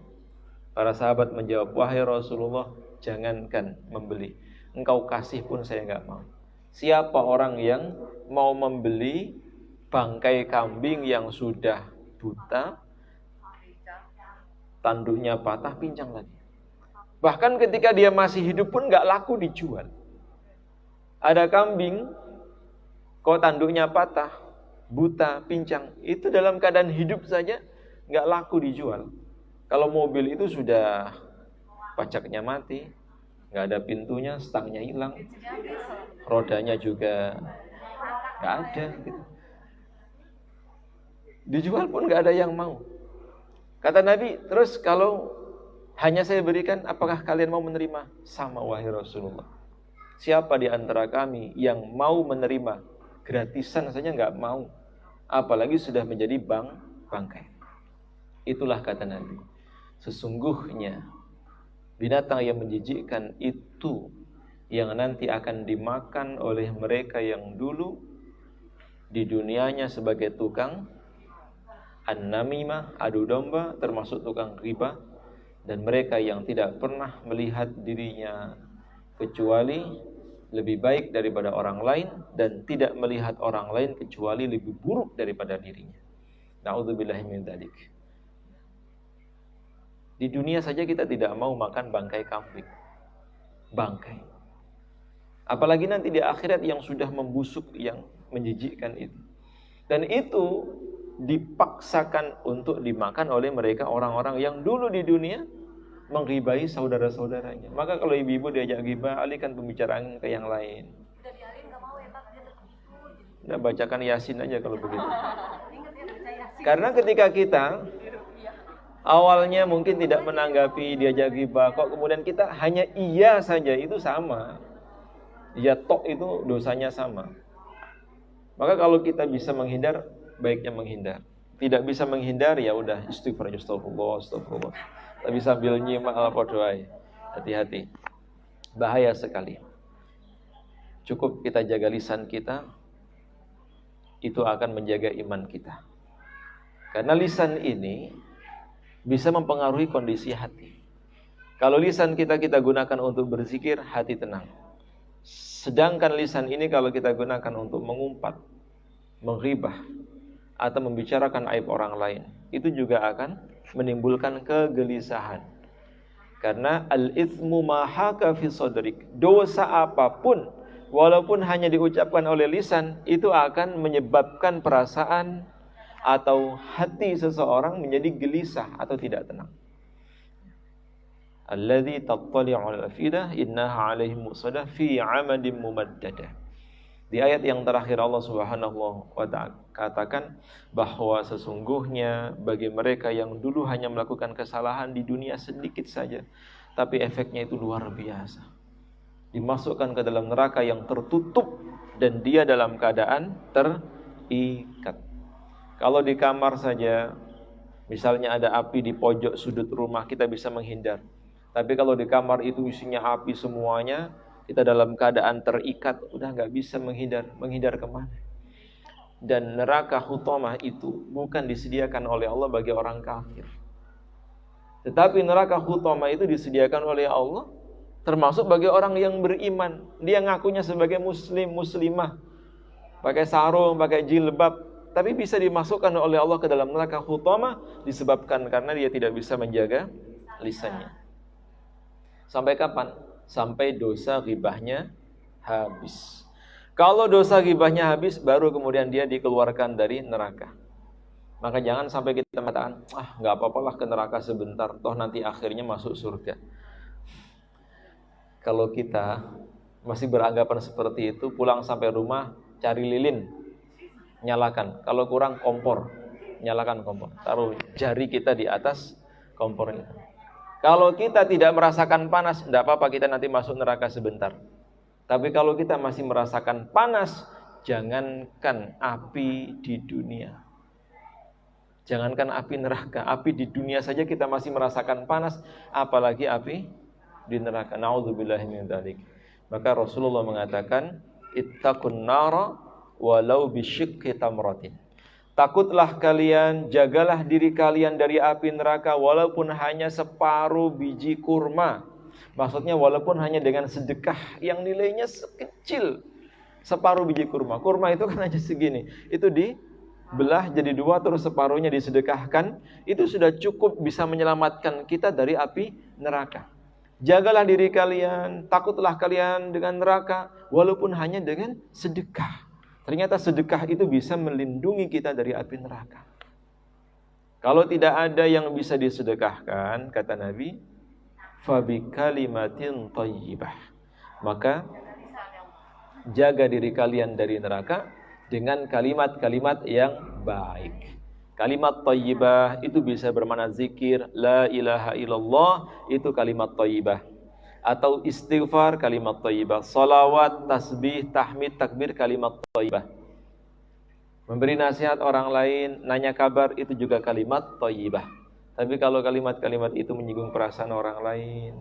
Para sahabat menjawab, wahai Rasulullah, jangankan membeli, engkau kasih pun saya enggak mau. Siapa orang yang mau membeli bangkai kambing yang sudah buta, tanduknya patah, pincang lagi? Bahkan ketika dia masih hidup pun enggak laku dijual. Ada kambing kok tanduknya patah, buta, pincang, itu dalam keadaan hidup saja enggak laku dijual. Kalau mobil itu sudah pajaknya mati, nggak ada pintunya, stangnya hilang, rodanya juga nggak ada, gitu. Dijual pun nggak ada yang mau. Kata Nabi, terus kalau hanya saya berikan, apakah kalian mau menerima? Sama, wahai Rasulullah. Siapa di antara kami yang mau menerima gratisan saja nggak mau, apalagi sudah menjadi bangkai. Itulah kata Nabi, sesungguhnya binatang yang menjijikkan itu yang nanti akan dimakan oleh mereka yang dulu di dunianya sebagai tukang an-namimah, adu domba, termasuk tukang riba, dan mereka yang tidak pernah melihat dirinya kecuali lebih baik daripada orang lain dan tidak melihat orang lain kecuali lebih buruk daripada dirinya. Na'udzubillahi min dzalik. Di dunia saja kita tidak mau makan bangkai kambing. Bangkai. Apalagi nanti di akhirat yang sudah membusuk, yang menjijikkan itu. Dan itu dipaksakan untuk dimakan oleh mereka orang-orang yang dulu di dunia menggibahi saudara-saudaranya. Maka kalau ibu-ibu diajak gibah, alihkan pembicaraan ke yang lain. Udah dialih nggak mau ya Pak, dia tetap gitu. Udah bacakan Yasin aja kalau begitu. Karena ketika kita awalnya mungkin tidak menanggapi diajak gibah, kok kemudian kita hanya iya saja, itu sama. Iya tok itu dosanya sama. Maka kalau kita bisa menghindar, baiknya menghindar. Tidak bisa menghindar, ya udah istighfar, astagfirullah. Tapi sambil nyimak apa doa. Hati-hati. Bahaya sekali. Cukup kita jaga lisan kita, itu akan menjaga iman kita. Karena lisan ini bisa mempengaruhi kondisi hati. Kalau lisan kita gunakan untuk berzikir, hati tenang. Sedangkan lisan ini kalau kita gunakan untuk mengumpat, menghibah, atau membicarakan aib orang lain, itu juga akan menimbulkan kegelisahan. Karena al-ithmu ma haka fi sadrik, dosa apapun walaupun hanya diucapkan oleh lisan, itu akan menyebabkan perasaan atau hati seseorang menjadi gelisah atau tidak tenang. Alladzi tattali'ul afidah innaha 'alaihim musadah fi 'amadin mumaddadah. Di ayat yang terakhir Allah Subhanahu wa ta'ala katakan bahwa sesungguhnya bagi mereka yang dulu hanya melakukan kesalahan di dunia sedikit saja, tapi efeknya itu luar biasa. Dimasukkan ke dalam neraka yang tertutup dan dia dalam keadaan terikat. Kalau di kamar saja, misalnya ada api di pojok sudut rumah, kita bisa menghindar. Tapi kalau di kamar itu isinya api semuanya, kita dalam keadaan terikat, udah gak bisa menghindar kemana. Dan neraka hutamah itu bukan disediakan oleh Allah bagi orang kafir. Tetapi neraka hutamah itu disediakan oleh Allah termasuk bagi orang yang beriman. Dia ngakunya sebagai muslim, muslimah, pakai sarung, pakai jilbab, tapi bisa dimasukkan oleh Allah ke dalam neraka hutamah disebabkan karena dia tidak bisa menjaga lisannya. Sampai kapan? Sampai dosa ghibahnya habis. Kalau dosa ghibahnya habis, baru kemudian dia dikeluarkan dari neraka. Maka jangan sampai kita mengatakan, gak apa-apalah ke neraka sebentar, toh nanti akhirnya masuk surga. Kalau kita masih beranggapan seperti itu, pulang sampai rumah, cari lilin, nyalakan. Kalau kurang kompor, nyalakan kompor. Taruh jari kita di atas kompor itu. Kalau kita tidak merasakan panas, tidak apa-apa, kita nanti masuk neraka sebentar. Tapi kalau kita masih merasakan panas, jangankan api di dunia, jangankan api neraka, api di dunia saja kita masih merasakan panas, apalagi api di neraka. Na'udzubillahi min dzalik. Maka Rasulullah mengatakan, ittaqun nara walau bisyikki tamratin. Takutlah kalian, jagalah diri kalian dari api neraka walaupun hanya separuh biji kurma. Maksudnya walaupun hanya dengan sedekah yang nilainya sekecil separuh biji kurma. Kurma itu kan hanya segini. Itu dibelah jadi dua terus separuhnya disedekahkan. Itu sudah cukup bisa menyelamatkan kita dari api neraka. Jagalah diri kalian, takutlah kalian dengan neraka walaupun hanya dengan sedekah. Ternyata sedekah itu bisa melindungi kita dari api neraka. Kalau tidak ada yang bisa disedekahkan, kata Nabi, fabi kalimatin thayyibah. Maka jaga diri kalian dari neraka dengan kalimat-kalimat yang baik. Kalimat thayyibah itu bisa bermakna zikir, la ilaha illallah, itu kalimat thayyibah. Atau istighfar, kalimat thayyibah. Salawat, tasbih, tahmid, takbir, kalimat thayyibah. Memberi nasihat orang lain, nanya kabar, itu juga kalimat thayyibah. Tapi kalau kalimat-kalimat itu menyinggung perasaan orang lain,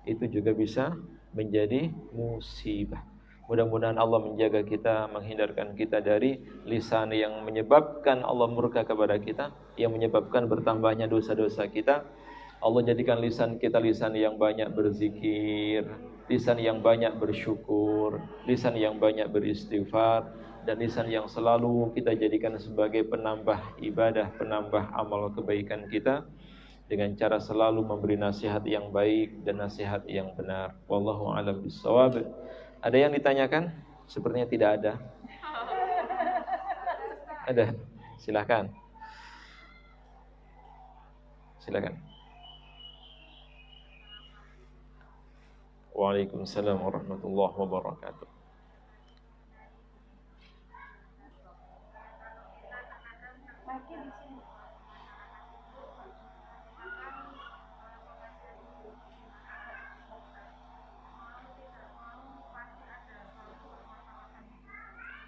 itu juga bisa menjadi musibah. Mudah-mudahan Allah menjaga kita, menghindarkan kita dari lisan yang menyebabkan Allah murka kepada kita, yang menyebabkan bertambahnya dosa-dosa kita. Allah jadikan lisan kita lisan yang banyak berzikir, lisan yang banyak bersyukur, lisan yang banyak beristighfar, dan lisan yang selalu kita jadikan sebagai penambah ibadah, penambah amal kebaikan kita, dengan cara selalu memberi nasihat yang baik dan nasihat yang benar. Wallahu a'lam bishawab. Ada yang ditanyakan? Sepertinya tidak ada. Ada? Silakan. Silakan. Waalaikumsalam warahmatullahi wabarakatuh.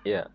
Ya.